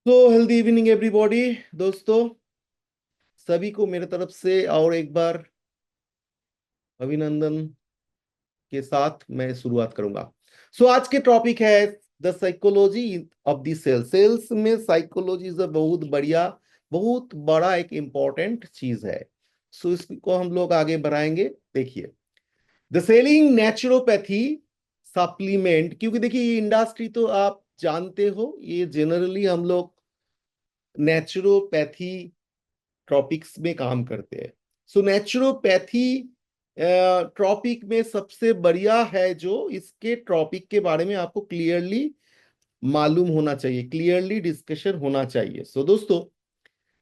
तो healthy evening everybody. दोस्तों, सभी को मेरे तरफ से और एक बार अभिनंदन के साथ मैं शुरुआत करूंगा। आज के टॉपिक है the psychology of the sale. Sales में साइकोलॉजी इज बहुत बढ़िया, बहुत बड़ा एक इंपॉर्टेंट चीज है। इसको हम लोग आगे बढ़ाएंगे। देखिए, द सेलिंग नेचुरोपैथी सप्लीमेंट, क्योंकि देखिए ये इंडस्ट्री तो आप जानते हो, ये जनरली हम लोग नेचुरोपैथी ट्रॉपिक्स में काम करते हैं। नेचुरोपैथी ट्रॉपिक में सबसे बढ़िया है, जो इसके ट्रॉपिक के बारे में आपको क्लियरली मालूम होना चाहिए, क्लियरली डिस्कशन होना चाहिए। दोस्तों,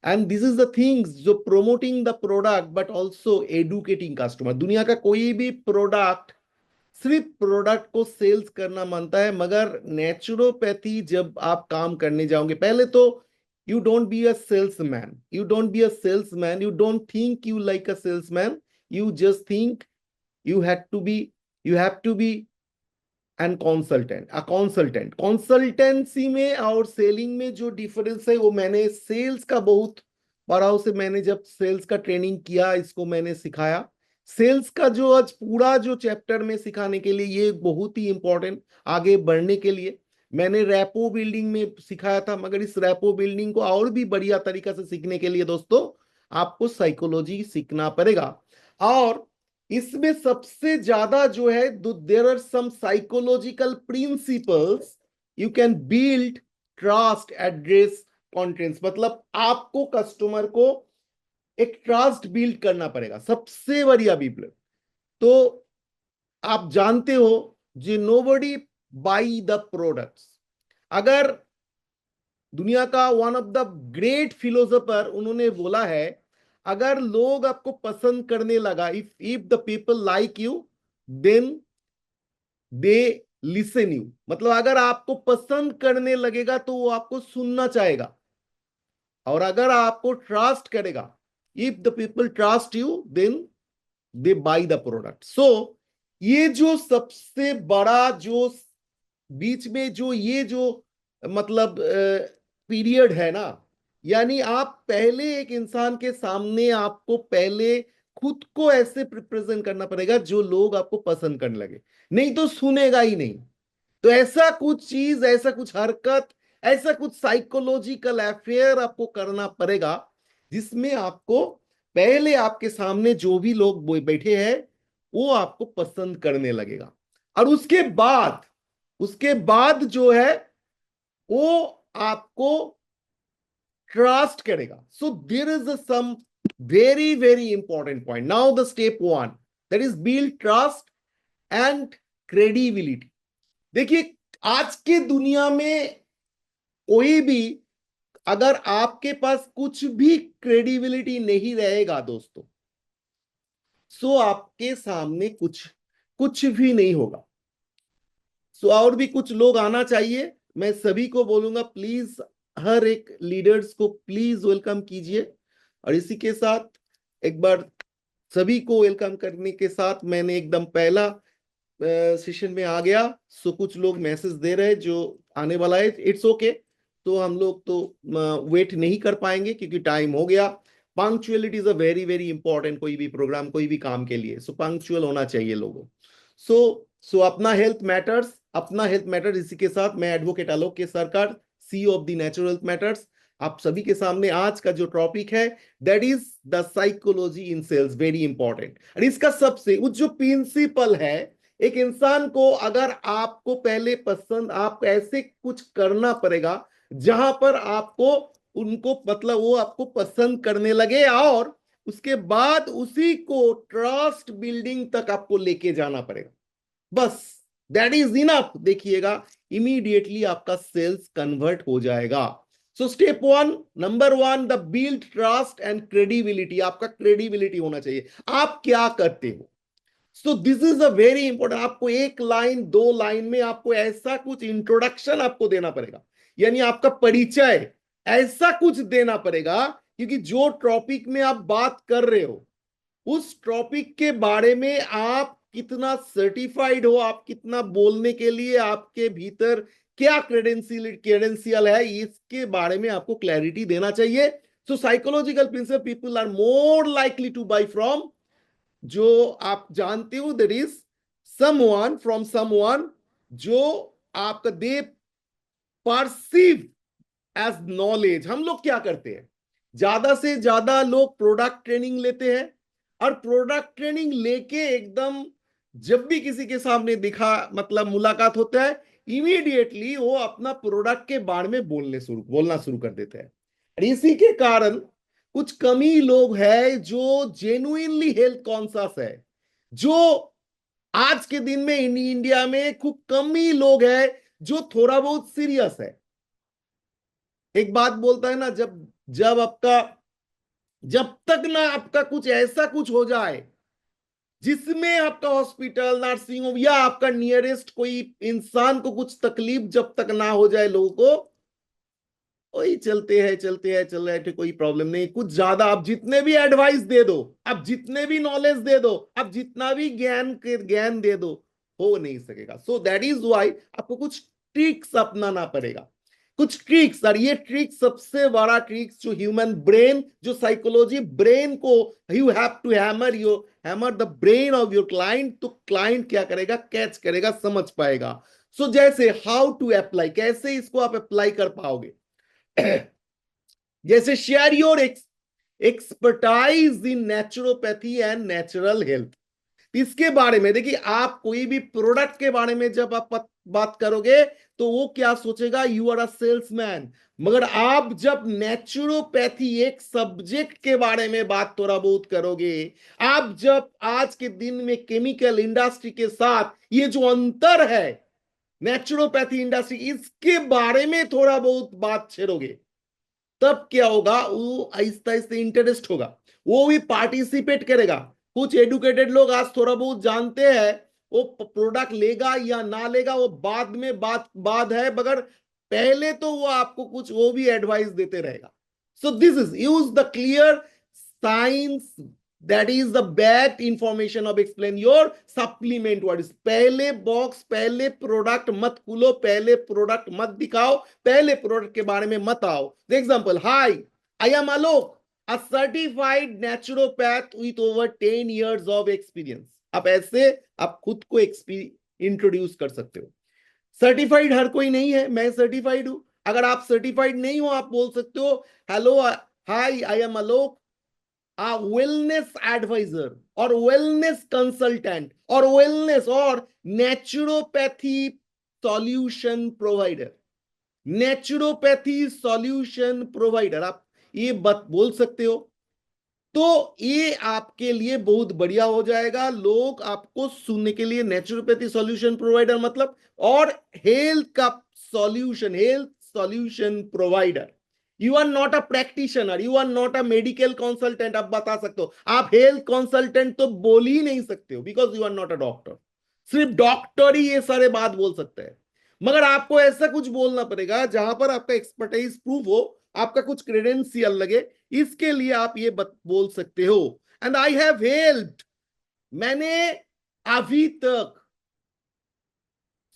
and this is the things जो promoting the product but also educating customer. दुनिया का कोई भी प्रोडक्ट सिर्फ प्रोडक्ट को सेल्स करना मानता है, मगर नेचुरोपैथी जब आप काम करने जाओगे, पहले तो you don't be a salesman, you don't be a salesman, you don't think you like a salesman, you just think you have to be, you have to be and consultant. A consultant, consultancy में और selling में जो difference है वो मैंने sales का बहुत बड़ा से, मैंने जब सेल्स का ट्रेनिंग किया इसको मैंने सिखाया। सेल्स का जो आज पूरा जो चैप्टर में सिखाने के लिए ये बहुत ही इंपॉर्टेंट, आगे बढ़ने के लिए मैंने रैपो बिल्डिंग में सिखाया था। मगर इस रैपो बिल्डिंग को और भी बढ़िया तरीका से सीखने के लिए दोस्तों आपको साइकोलॉजी सीखना पड़ेगा। और इसमें सबसे ज्यादा जो है, there are some psychological principles you can build trust address contents. मतलब आपको कस्टमर को एक ट्रस्ट बिल्ड करना पड़ेगा, सबसे बढ़िया बिल्ड। तो आप जानते हो जी, नोबडी बाई द प्रोडक्ट्स। अगर दुनिया का one of the great philosopher, उन्होंने बोला है, अगर लोग आपको पसंद करने लगा, if the people like you then they listen you. मतलब अगर आपको पसंद करने लगेगा तो वो आपको सुनना चाहेगा, और अगर आपको ट्रस्ट करेगा, if the people trust you then they buy the product. ये जो सबसे बड़ा जो बीच में जो ये जो मतलब पीरियड है ना, यानी आप पहले एक इंसान के सामने आपको पहले खुद को ऐसे प्रेजेंट करना पड़ेगा जो लोग आपको पसंद करने लगे, नहीं तो सुनेगा ही नहीं। तो ऐसा कुछ चीज, ऐसा कुछ हरकत, ऐसा कुछ साइकोलॉजिकल अफेयर आपको करना पड़ेगा जिसमें आपको पहले आपके सामने जो भी लोग बैठे हैं वो आपको पसंद करने लगेगा, और उसके बाद जो है वो आपको ट्रस्ट करेगा। So there is some very very important point. Now the step one, that is build trust and credibility. देखिए, आज के दुनिया में कोई भी, अगर आपके पास कुछ भी क्रेडिबिलिटी नहीं रहेगा दोस्तों, सो आपके सामने कुछ कुछ भी नहीं होगा। और भी कुछ लोग आना चाहिए। मैं सभी को बोलूंगा, प्लीज हर एक लीडर्स को प्लीज वेलकम कीजिए। और इसी के साथ एक बार सभी को वेलकम करने के साथ मैंने एकदम पहला सेशन में आ गया। कुछ लोग मैसेज दे रहे हैं जो आने वाला है, इट्स ओके। तो हम लोग तो वेट नहीं कर पाएंगे क्योंकि टाइम हो गया। Punctuality is a very very important, कोई भी प्रोग्राम, कोई भी काम के लिए। पंक्चुअल होना चाहिए लोगों। सो अपना हेल्थ मैटर्स, अपना हेल्थ मैटर्स। इसी के साथ मैं advocate Alok K Sarkar, CEO of the natural health matters, आप सभी के सामने आज का जो टॉपिक है that is the psychology in sales, very important. और इसका सबसे उच्च जो प्रिंसिपल है, एक इंसान को अगर आपको पहले पसंद, आप ऐसे कुछ करना पड़ेगा जहां पर आपको उनको मतलब वो आपको पसंद करने लगे, और उसके बाद उसी को ट्रस्ट बिल्डिंग तक आपको लेके जाना पड़ेगा। बस दैट इज इनफ। देखिएगा, इमीडिएटली आपका सेल्स कन्वर्ट हो जाएगा। Step one, number one, the build trust and credibility. आपका क्रेडिबिलिटी होना चाहिए, आप क्या करते हो। This is a very important. आपको एक लाइन दो लाइन में आपको ऐसा कुछ इंट्रोडक्शन आपको देना पड़ेगा, यानी आपका परिचय ऐसा कुछ देना पड़ेगा, क्योंकि जो टॉपिक में आप बात कर रहे हो उस टॉपिक के बारे में आप कितना सर्टिफाइड हो, आप कितना बोलने के लिए आपके भीतर क्या क्रेडेंशियल है, इसके बारे में आपको क्लैरिटी देना चाहिए. So psychological principle, people are more likely to buy from, जो आप जानते हो, that is someone, from someone जो आपका दे परसीव एज नॉलेज. हम लोग क्या करते हैं, ज्यादा से ज्यादा लोग प्रोडक्ट ट्रेनिंग लेते हैं, और प्रोडक्ट ट्रेनिंग लेके एकदम जब भी किसी के सामने दिखा मतलब मुलाकात होता है, इमीडिएटली वो अपना प्रोडक्ट के बारे में बोलना शुरू कर देते हैं. और इसी के कारण कुछ कमी लोग हैं जो जेन्युइनली हेल्थ कॉन्शियस है, जो आज के दिन में इंडिया में खूब कम ही लोग हैं जो थोड़ा बहुत सीरियस है. एक बात बोलता है ना, जब जब आपका जब तक ना आपका कुछ ऐसा कुछ हो जाए जिसमें आपका हॉस्पिटल, नर्सिंग होम या आपका नियरेस्ट कोई इंसान को कुछ तकलीफ जब तक ना हो जाए, लोगों को वही चल रहे थे, कोई प्रॉब्लम नहीं. कुछ ज्यादा आप जितने भी एडवाइस दे दो, आप जितने भी नॉलेज दे दो, आप जितना भी ज्ञान दे दो, हो नहीं सकेगा. सो दैट इज वाई आपको कुछ ट्रिक्स अपनाना पड़ेगा, कुछ ट्रिक्स. और ये ट्रिक्स, सबसे बड़ा ट्रिक्स जो ह्यूमन ब्रेन, जो साइकोलॉजी ब्रेन को, you have to hammer the brain of your client, तो क्लाइंट क्या करेगा, कैच करेगा, समझ पाएगा. सो जैसे हाउ टू अप्लाई, कैसे इसको आप अप्लाई कर पाओगे. जैसे share your expertise in naturopathy and natural health. इसके बारे में देखिए, आप कोई भी प्रोडक्ट के बारे में जब आप बात करोगे तो वो क्या सोचेगा, यू आर अ सेल्समैन. मगर आप जब नेचुरोपैथी एक सब्जेक्ट के बारे में बात थोड़ा बहुत करोगे, आप जब आज के दिन में केमिकल इंडस्ट्री के साथ ये जो अंतर है, नेचुरोपैथी इंडस्ट्री, इसके बारे में थोड़ा बहुत बात छेड़ोगे, तब क्या होगा, वो आहिस्ता आहिस्ता इंटरेस्ट होगा, वो भी पार्टिसिपेट करेगा. कुछ एडुकेटेड लोग आज थोड़ा बहुत जानते हैं, वो प्रोडक्ट लेगा या ना लेगा वो बाद में बात है, मगर पहले तो वो आपको कुछ वो भी एडवाइस देते रहेगा. सो this is use the clear signs, that is the back information of explain your supplement. What is, पहले बॉक्स, पहले प्रोडक्ट मत खुलो, पहले प्रोडक्ट मत दिखाओ, पहले प्रोडक्ट के बारे में मत आओ. Example, high, I am Alok, a certified naturopath with over 10 years of experience. आप ऐसे आप खुद को इंट्रोड्यूस कर सकते हो. सर्टिफाइड हर कोई नहीं है, मैं सर्टिफाइड हूं. अगर आप सर्टिफाइड नहीं हो, आप बोल सकते हो, hello, hi, I am Alok, a wellness advisor और wellness consultant और wellness और naturopathy solution provider. Naturopathy solution provider, आप ये बात बोल सकते हो, तो ये आपके लिए बहुत बढ़िया हो जाएगा. लोग आपको सुनने के लिए, नेचुरोपैथी सॉल्यूशन प्रोवाइडर मतलब, और health solution provider. You are not a practitioner, you are not a medical consultant. आप बता सकते हो, आप हेल्थ कंसल्टेंट तो बोल ही नहीं सकते हो, because you are not a doctor. सिर्फ डॉक्टर ही ये सारे बात बोल सकते हैं. मगर आपको ऐसा कुछ बोलना पड़ेगा जहां पर आपका एक्सपर्टाइज प्रूव हो, आपका कुछ क्रेडेंशियल लगे. इसके लिए आप ये बोल सकते हो, एंड आई हैव हेल्प्ड, मैंने अभी तक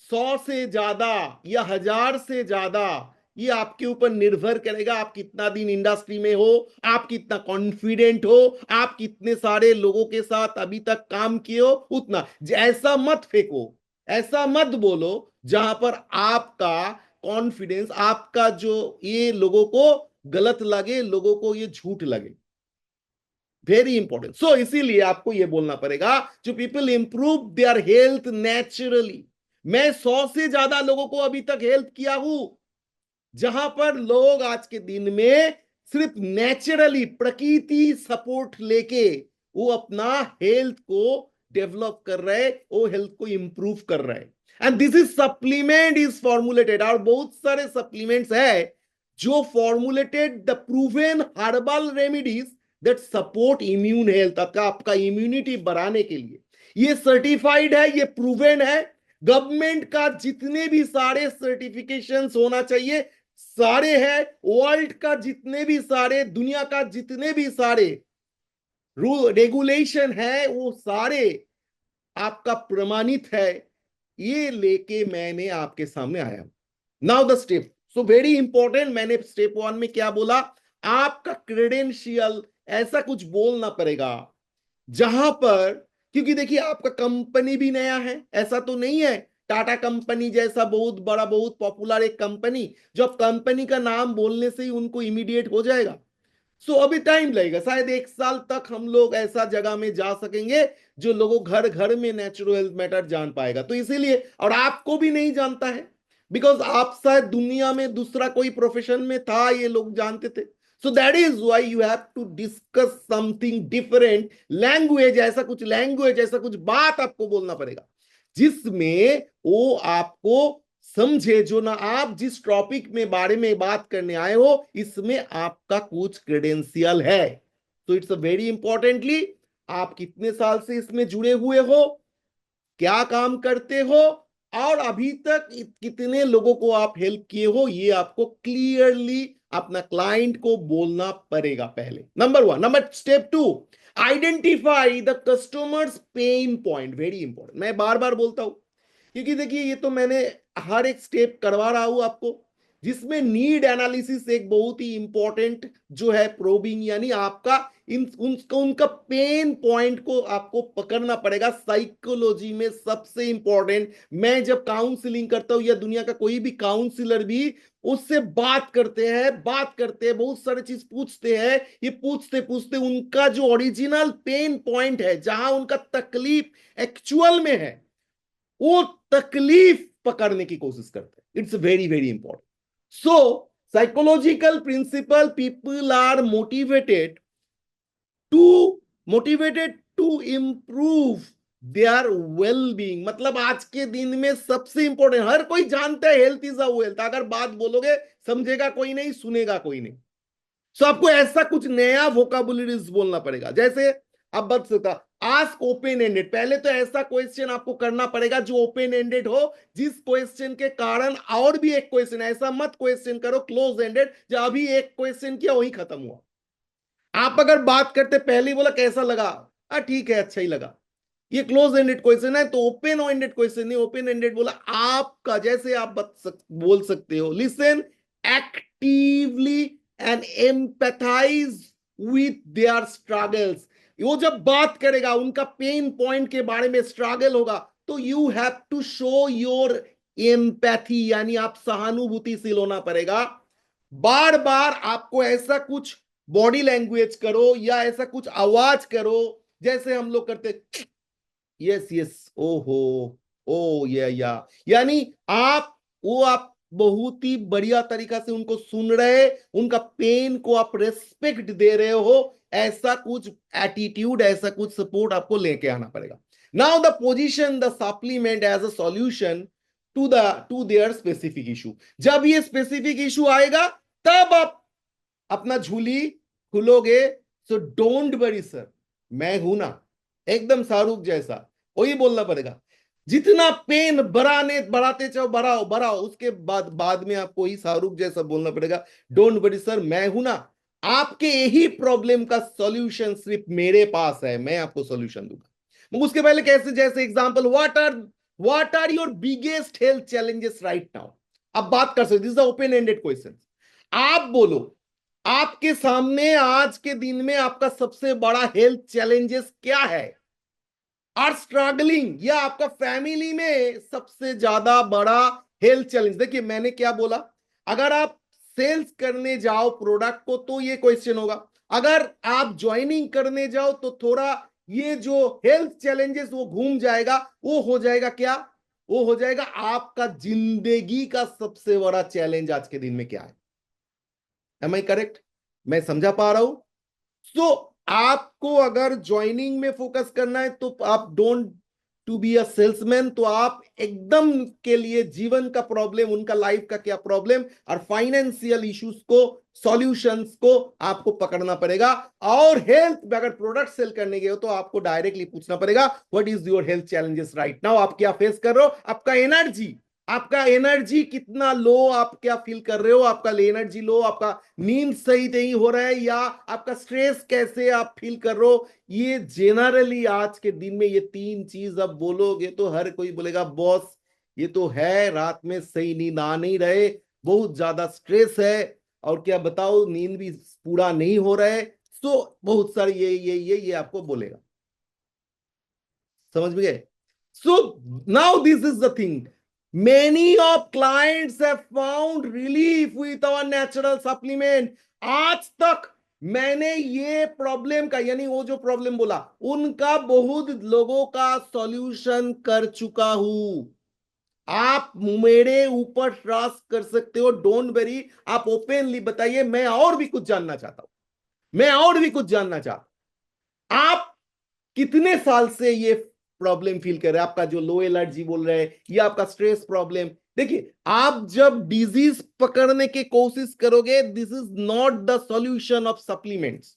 100 से ज्यादा या 1000 से ज्यादा, ये आपके ऊपर निर्भर करेगा आप कितना दिन इंडस्ट्री में हो, आप कितना कॉन्फिडेंट हो, आप कितने सारे लोगों के साथ अभी तक काम किए हो, उतना. ऐसा मत फेंको, ऐसा मत बोलो जहां पर आपका कॉन्फिडेंस, आपका जो ये लोगों को गलत लगे, लोगों को ये झूठ लगे. Very important. सो इसीलिए आपको यह बोलना पड़ेगा, जो people improve their health naturally. मैं 100 से ज्यादा लोगों को अभी तक हेल्प किया हूं, जहां पर लोग आज के दिन में सिर्फ नेचुरली प्रकृति सपोर्ट लेके वो अपना हेल्थ को डेवलप कर रहे, वो हेल्थ को इंप्रूव कर रहे. And this is supplement is formulated, और बहुत सारे सप्लीमेंट्स है जो formulated the proven herbal remedies that support immune health, आपका इम्यूनिटी बढ़ाने के लिए. ये सर्टिफाइड है, ये प्रूवन है. गवर्नमेंट का जितने भी सारे सर्टिफिकेशंस होना चाहिए, सारे हैं. वर्ल्ड का जितने भी सारे, दुनिया का जितने भी सारे रूल रेगुलेशन है, वो सारे आपका प्रमाणित है. ये लेके मैंने आपके सामने आया हूं. Now the step, so very important, मैंने स्टेप 1 में क्या बोला, आपका क्रेडेंशियल ऐसा कुछ बोलना पड़ेगा जहां पर, क्योंकि देखिए आपका कंपनी भी नया है, ऐसा तो नहीं है टाटा कंपनी जैसा बहुत बड़ा बहुत पॉपुलर एक कंपनी जो अब कंपनी का नाम बोलने से ही उनको इमीडिएट हो जाएगा। सो अभी टाइम लगेगा, शायद 1 साल तक हम लोग ऐसा जगह में जा सकेंगे जो लोगों घर घर में नेचुरल हेल्थ मैटर जान पाएगा। तो इसीलिए, और आपको भी नहीं जानता है, बिकॉज आप शायद दुनिया में दूसरा कोई प्रोफेशन में था, ये लोग जानते थे। So that is why you have to discuss something different language, ऐसा कुछ लैंग्वेज, ऐसा कुछ बात आपको बोलना पड़ेगा जिसमें वो आपको समझे, जो ना आप जिस टॉपिक में बारे में बात करने आए हो इसमें आपका कुछ क्रेडेंशियल है। तो इट्स अ वेरी इंपॉर्टेंटली, आप कितने साल से इसमें जुड़े हुए हो, क्या काम करते हो, और अभी तक कितने लोगों को आप हेल्प किए हो, ये आपको क्लियरली अपना क्लाइंट को बोलना पड़ेगा पहले, number 1। Number step 2, identify the customers pain point, very important, मैं बार बार बोलता हूं क्योंकि देखिए ये तो मैंने हर एक स्टेप करवा रहा हूं आपको, जिसमें नीड एनालिसिस एक बहुत ही इंपॉर्टेंट जो है, प्रोबिंग, यानी आपका उनका पेन पॉइंट को आपको पकड़ना पड़ेगा। साइकोलॉजी में सबसे इंपॉर्टेंट, मैं जब काउंसलिंग करता हूं या दुनिया का कोई भी काउंसलर भी उससे बात करते हैं बहुत सारी चीज पूछते हैं, ये पूछते पूछते उनका जो ओरिजिनल पेन पॉइंट है, जहां उनका तकलीफ एक्चुअल में है, वो तकलीफ पकड़ने की कोशिश करते हैं। It's very very important. So psychological principle, people are to motivated to improve their well being, मतलब आज के दिन में सबसे इंपॉर्टेंट, हर कोई जानता है हेल्थ इज अ वेल्थ, अगर बात बोलोगे समझेगा कोई नहीं, सुनेगा कोई नहीं। सो आपको ऐसा कुछ नया वोकाबुलरीज बोलना पड़ेगा, जैसे अब बता सकता, आस्क ओपन एंडेड, पहले तो ऐसा क्वेश्चन आपको करना पड़ेगा जो ओपन एंडेड हो, जिस क्वेश्चन के कारण और भी एक क्वेश्चन, ऐसा मत क्वेश्चन करो क्लोज एंडेड जो अभी एक क्वेश्चन किया वही खत्म हुआ। आप अगर बात करते पहले ही बोला कैसा लगा, ठीक है अच्छा ही लगा, ये क्लोज एंडेड क्वेश्चन है। तो ओपन एंडेड क्वेश्चन नहीं, ओपन एंडेड बोला आपका, जैसे आप बोल सकते हो, listen actively and empathise with their struggles, वो जब बात करेगा उनका पेन पॉइंट के बारे में स्ट्रगल होगा, तो you have to show your empathy, यानी आप सहानुभूतिशील होना पड़ेगा। बार बार आपको ऐसा कुछ बॉडी लैंग्वेज करो या ऐसा कुछ आवाज करो जैसे हम लोग करते, यस यस, ओहो, ओ या, यानी आप बहुत ही बढ़िया तरीका से उनको सुन रहे, उनका पेन को आप रेस्पेक्ट दे रहे हो, ऐसा कुछ एटीट्यूड, ऐसा कुछ सपोर्ट आपको लेके आना पड़ेगा। Now the position the supplement as a solution to their specific issue, जब ये स्पेसिफिक इशू आएगा तब आप अपना झूली खुलोगे। सो डोंट वरी सर, मैं हूं ना, एकदम शाहरुख जैसा, वही बोलना पड़ेगा, जितना पेन बढ़ाते चाहो बढ़ाओ बढ़ाओ, उसके बाद में आपको ही शाहरुख जैसा बोलना पड़ेगा, डोंट वरी सर मैं हूं ना, आपके यही प्रॉब्लम का सॉल्यूशन सिर्फ मेरे पास है, मैं आपको सॉल्यूशन दूंगा। उसके पहले कैसे, जैसे example, what are your biggest health challenges right now, अब बात कर सकते, this is open ended question, आप बोलो आपके सामने आज के दिन में आपका सबसे बड़ा हेल्थ चैलेंजेस क्या है, और स्ट्रगलिंग, या आपका फैमिली में सबसे ज्यादा बड़ा हेल्थ चैलेंज। देखिए मैंने क्या बोला, अगर आप सेल्स करने जाओ प्रोडक्ट को तो ये क्वेश्चन होगा, अगर आप ज्वाइनिंग करने जाओ तो थोड़ा ये जो हेल्थ चैलेंजेस वो घूम जाएगा, वो हो जाएगा क्या, वो हो जाएगा आपका जिंदगी का सबसे बड़ा चैलेंज आज के दिन में क्या है। एम आई करेक्ट, मैं समझा पा रहा हूं। सो आपको अगर ज्वाइनिंग में फोकस करना है तो आप don't to be a salesman, तो आप एकदम के लिए जीवन का प्रॉब्लम, उनका लाइफ का क्या प्रॉब्लम और फाइनेंशियल इश्यूज को, सॉल्यूशंस को आपको पकड़ना पड़ेगा। और हेल्थ अगर प्रोडक्ट सेल करने गए हो तो आपको डायरेक्टली पूछना पड़ेगा what is your health challenges right now, आप क्या फेस कर रहे हो, आपका एनर्जी कितना लो, आप क्या फील कर रहे हो, आपका एनर्जी लो, आपका नींद सही नहीं हो रहा है, या आपका स्ट्रेस कैसे आप फील कर रहे हो। ये जनरली आज के दिन में ये 3 चीज अब बोलोगे तो हर कोई बोलेगा बॉस ये तो है, रात में सही नींद आ नहीं रहे, बहुत ज्यादा स्ट्रेस है, और क्या बताओ, नींद भी पूरा नहीं हो रहा है, तो बहुत सारे ये आपको बोलेगा। समझ में गए? So now this is the thing, many of clients have found relief with our natural supplement. आज तक मैंने ये प्रॉब्लम का, यानी वो जो प्रॉब्लम बोला, उनका बहुत लोगों का सॉल्यूशन कर चुका हूं। आप मेरे ऊपर ट्रस्ट कर सकते हो, डोंट वेरी। आप ओपनली बताइए, मैं और भी कुछ जानना चाहता हूं, मैं और भी कुछ जानना चाहता हूं। आप कितने साल से ये प्रॉब्लम फील कर रहे हैं? आपका जो लो एलर्जी बोल रहे हैं, ये आपका स्ट्रेस प्रॉब्लम, देखिए, आप जब डिजीज पकड़ने की कोशिश करोगे, this is not the solution of supplements.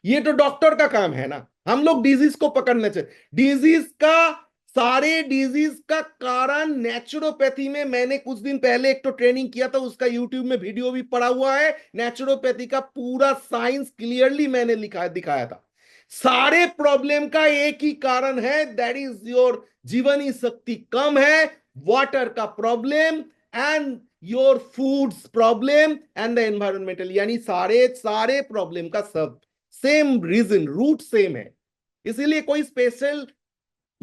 ये तो डॉक्टर का काम है ना, हम लोग डिजीज को पकड़ने चाहिए। डिजीज का, सारे डिजीज का कारण नेचुरोपैथी में, मैंने कुछ दिन पहले एक तो ट्रेनिंग किया था, उसका यूट्यूब में वीडियो भी पड़ा हुआ है, नेचुरोपैथी का पूरा साइंस क्लियरली मैंने लिखा दिखाया था। सारे प्रॉब्लम का एक ही कारण है, दैट इज योर जीवनी शक्ति कम है, वाटर का problem, and your foods problem, and the environmental, यानी सारे सारे प्रॉब्लम का सब सेम रीजन, रूट सेम है। इसीलिए कोई स्पेशल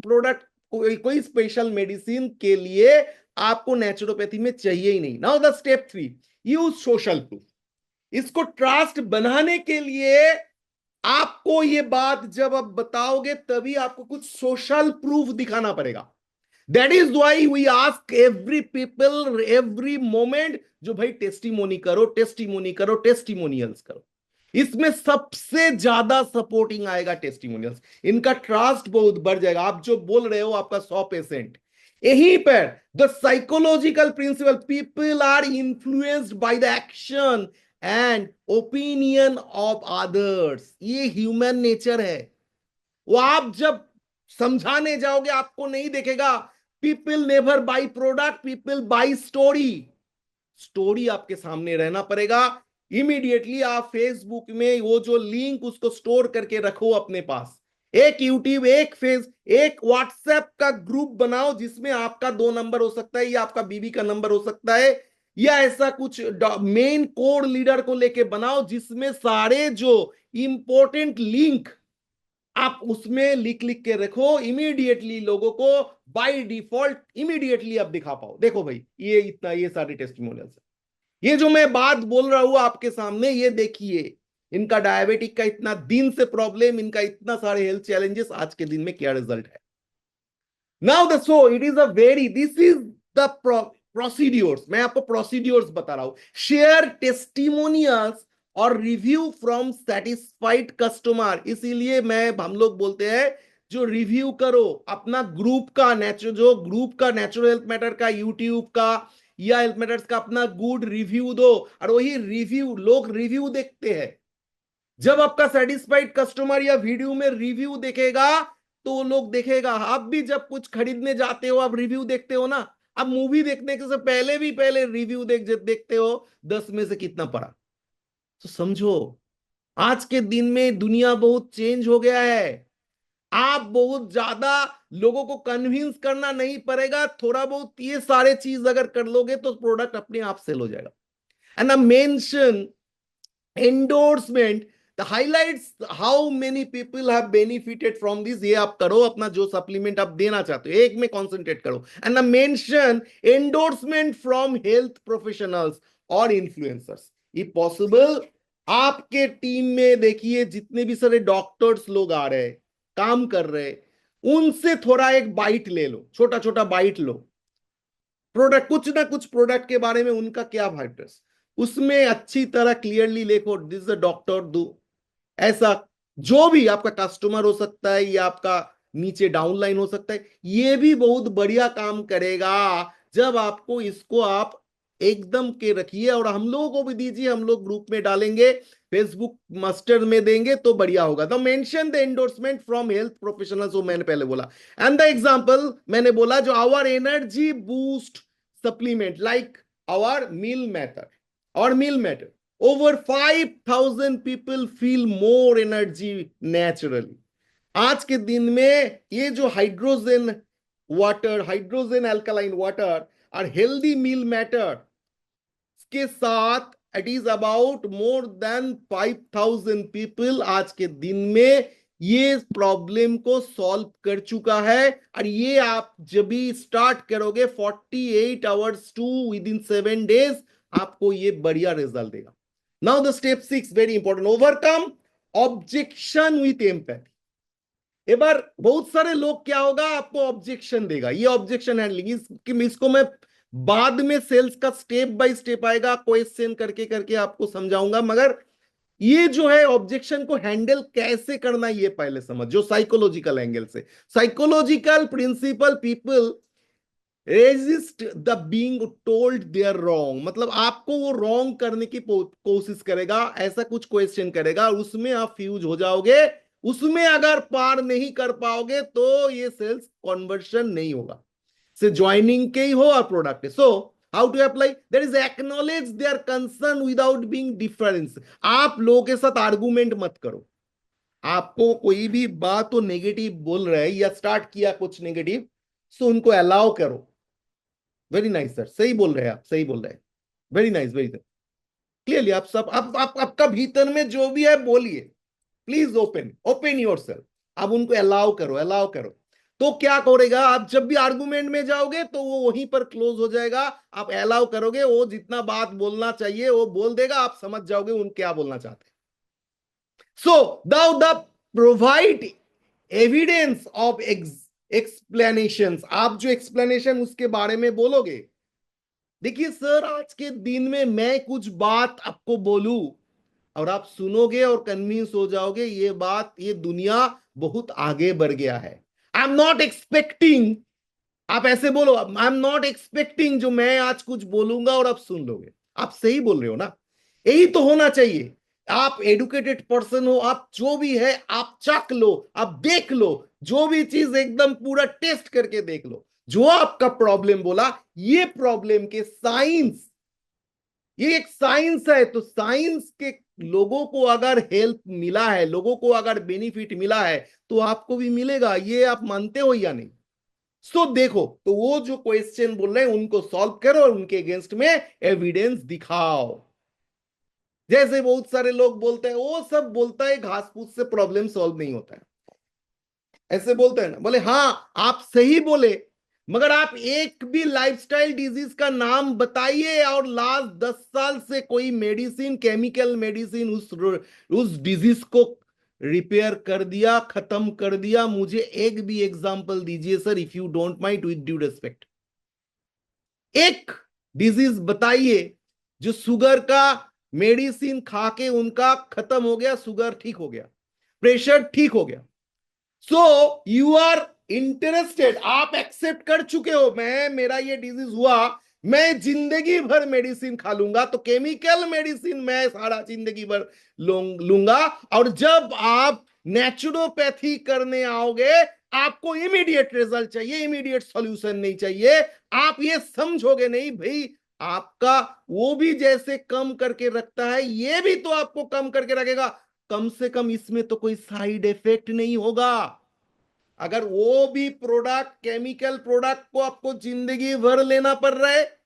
प्रोडक्ट, कोई स्पेशल मेडिसिन के लिए आपको नेचुरोपैथी में चाहिए ही नहीं। Now the step 3, use social proof. इसको ट्रस्ट बनाने के लिए आपको ये बात जब आप बताओगे, तभी आपको कुछ सोशल प्रूफ दिखाना पड़ेगा। That is why we ask every people every moment, जो भाई टेस्टिमोनी करो, टेस्टिमोनी करो, टेस्टिमोनियल्स करो। इसमें सबसे ज्यादा सपोर्टिंग आएगा टेस्टिमोनियल्स, इनका ट्रस्ट बहुत बढ़ जाएगा। आप जो बोल रहे हो आपका 100%, यहीं पर the psychological principle, people are influenced by the action and opinion of others, ये ह्यूमन नेचर है। वो आप जब समझाने जाओगे, आपको नहीं देखेगा, people never buy product, people buy story. Story आपके सामने रहना पड़ेगा। इमीडिएटली आप फेसबुक में वो जो लिंक, उसको स्टोर करके रखो अपने पास। एक यूट्यूब, एक एक व्हाट्सएप का ग्रुप बनाओ, जिसमें आपका 2 नंबर हो सकता है, या आपका बीबी का नंबर हो सकता है, या ऐसा कुछ मेन कोर लीडर को लेके बनाओ, जिसमें सारे जो इंपॉर्टेंट लिंक आप उसमें लिख लिख के रखो। इमीडिएटली लोगों को बाय डिफॉल्ट इमीडिएटली आप दिखा पाओ, देखो भाई, ये इतना, ये सारे टेस्टिमोनियल्स है। ये जो मैं बात बोल रहा हूं आपके सामने, ये देखिए, इनका डायबिटिक का इतना दिन से प्रॉब्लम, इनका इतना सारे हेल्थ चैलेंजेस, आज के दिन में क्या रिजल्ट है। Now the so it is a very, this is the procedures, मैं आपको प्रोसीड्योर्स बता रहा हूं। शेयर टेस्टिमोनियल्स और रिव्यू फ्रॉम सेटिस्फाइड कस्टमर। इसीलिए मैं, हम लोग बोलते हैं, जो रिव्यू करो अपना ग्रुप का, जो ग्रुप का नेचुरल हेल्थ मैटर का, यूट्यूब का या हेल्थ मैटर्स का, अपना गुड रिव्यू दो। और वही रिव्यू, लोग रिव्यू देखते हैं। जब आपका सेटिस्फाइड कस्टमर या वीडियो में रिव्यू देखेगा, तो वो लोग देखेगा। आप भी जब कुछ खरीदने जाते हो, आप रिव्यू देखते हो ना। आप मूवी देखने से पहले भी पहले रिव्यू देखते हो, 10 में से कितना पड़ा। तो समझो, आज के दिन में दुनिया बहुत चेंज हो गया है। आप बहुत ज्यादा लोगों को कन्विंस करना नहीं पड़ेगा, थोड़ा बहुत ये सारे चीज अगर कर लोगे, तो प्रोडक्ट अपने आप सेल हो जाएगा। And I mention endorsement, the highlights how many people have benefited from this. ये आप करो, अपना जो सप्लीमेंट आप देना चाहते हो, एक में कॉन्सेंट्रेट करो। And I mention endorsement from health professionals और इन्फ्लुएंसर्स। ये पॉसिबल, आपके टीम में देखिए, जितने भी सारे डॉक्टर्स लोग आ रहे हैं, काम कर रहे हैं, उनसे थोड़ा एक बाइट ले लो, छोटा छोटा बाइट लो। प्रोडक्ट, कुछ ना कुछ प्रोडक्ट के बारे में उनका क्या वाइटस, उसमें अच्छी तरह क्लियरली लिखो, दिस अ डॉक्टर डू, ऐसा। जो भी आपका कस्टमर हो सकता है, या आपका नीचे डाउनलाइन हो सकता है, ये भी बहुत बढ़िया काम करेगा। जब आपको इसको आप एकदम के रखिए, और हम लोगों को भी दीजिए, हम लोग ग्रुप में डालेंगे, फेसबुक मास्टर में देंगे, तो बढ़िया होगा। The mention the endorsement from health professionals, वो मैंने पहले बोला। एंड द एग्जांपल मैंने बोला, जो our energy boost supplement like our meal matter, और meal matter, over 5,000 people feel more energy naturally। आज के दिन में ये जो hydrogen water, hydrogen alkaline water और हेल्दी मील मैटर के साथ it is about more than 5,000 people आज के दिन में ये प्रॉब्लम को सॉल्व कर चुका है। और ये आप जब भी स्टार्ट करोगे 48 hours to within 7 days आपको ये बढ़िया रिजल्ट देगा। Now the step 6 very important, overcome objection with empathy. एक बार बहुत सारे लोग क्या होगा, आपको ऑब्जेक्शन देगा, ये ऑब्जेक्शन हैंडलिंग इसको मैं बाद में सेल्स का स्टेप बाय स्टेप आएगा, क्वेश्चन करके करके आपको समझाऊंगा। मगर ये जो है ऑब्जेक्शन को हैंडल कैसे करना ये पहले समझ, जो साइकोलॉजिकल एंगल से, psychological principle people resist the being told they are wrong, मतलब आपको वो रॉन्ग करने की कोशिश करेगा, ऐसा कुछ क्वेश्चन करेगा, उसमें आप फ्यूज हो जाओगे, उसमें अगर पार नहीं कर पाओगे तो ये सेल्स कन्वर्शन नहीं होगा, से ज्वाइनिंग के ही हो और प्रोडक्ट है। So how to apply, there is acknowledge their concern without being difference. आप लोगों के साथ आर्गुमेंट मत करो, आपको कोई भी बात तो नेगेटिव बोल रहा है या स्टार्ट किया कुछ नेगेटिव, सो उनको अलाउ करो। वेरी नाइस सर, सही बोल रहे हैं आप, सही बोल रहे हैं, वेरी नाइस, वेरी क्लियरली। आप सब आप आपका भीतर में जो भी है बोलिए, प्लीज ओपन ओपन योरसेल्फ, आप उनको अलाउ करो, अलाउ करो। तो क्या करेगा, आप जब भी आर्गुमेंट में जाओगे तो वो वहीं पर क्लोज हो जाएगा, आप अलाउ करोगे, वो जितना बात बोलना चाहिए वो बोल देगा, आप समझ जाओगे उन क्या बोलना चाहते हैं। So the provide evidence of explanations, आप जो एक्सप्लेनेशन उसके बारे में बोलोगे। देखिए सर, आज के दिन में मैं कुछ बात आपको बोलूं और आप सुनोगे और कन्विंस हो जाओगे, ये बात, ये दुनिया बहुत आगे बढ़ गया है। आई एम नॉट एक्सपेक्टिंग, आप ऐसे बोलो, आई एम नॉट एक्सपेक्टिंग जो मैं आज कुछ बोलूंगा और आप सुन लोगे। आप सही बोल रहे हो ना, यही तो होना चाहिए। आप एडुकेटेड पर्सन हो, आप जो भी है आप चख लो, आप देख लो, जो भी चीज एकदम पूरा टेस्ट करके देख लो। जो आपका प्रॉब्लम बोला, ये प्रॉब्लम के साइंस, ये एक साइंस है, तो साइंस के लोगों को अगर हेल्प मिला है, लोगों को अगर बेनिफिट मिला है, तो आपको भी मिलेगा। ये आप मानते हो या नहीं? सो देखो, तो वो जो क्वेश्चन बोल रहे हैं उनको सॉल्व करो और उनके अगेंस्ट में एविडेंस दिखाओ। जैसे बहुत सारे लोग बोलते हैं, वो सब बोलता है घास फूस से प्रॉब्लम सॉल्व नहीं होता है, ऐसे बोलते हैं ना। बोले हाँ आप सही बोले, मगर आप एक भी लाइफस्टाइल डिजीज का नाम बताइए और लास्ट 10 साल से कोई मेडिसिन, केमिकल मेडिसिन उस डिजीज को रिपेयर कर दिया, खत्म कर दिया। मुझे एक भी एग्जांपल दीजिए sir, if you don't mind, with due respect. एक डिजीज बताइए जो शुगर का मेडिसिन खा के उनका खत्म हो गया, शुगर ठीक हो गया, प्रेशर ठीक हो गया। सो यू आर इंटरेस्टेड, आप एक्सेप्ट कर चुके हो, मैं, मेरा ये डिजीज हुआ, मैं जिंदगी भर मेडिसिन खा लूंगा, तो केमिकल मेडिसिन मैं सारा जिंदगी भर लूंगा। और जब आप नेचुरोपैथी करने आओगे, आपको इमीडिएट रिजल्ट चाहिए, इमीडिएट सॉल्यूशन नहीं चाहिए। आप ये समझोगे नहीं भाई, आपका वो भी जैसे कम करके रखता है, ये भी तो आपको कम करके रखेगा। कम से कम इसमें तो कोई साइड इफेक्ट नहीं होगा। अगर वो भी प्रोडक्ट, केमिकल प्रोडक्ट को आपको जिंदगी भर लेना पड़ रहा है,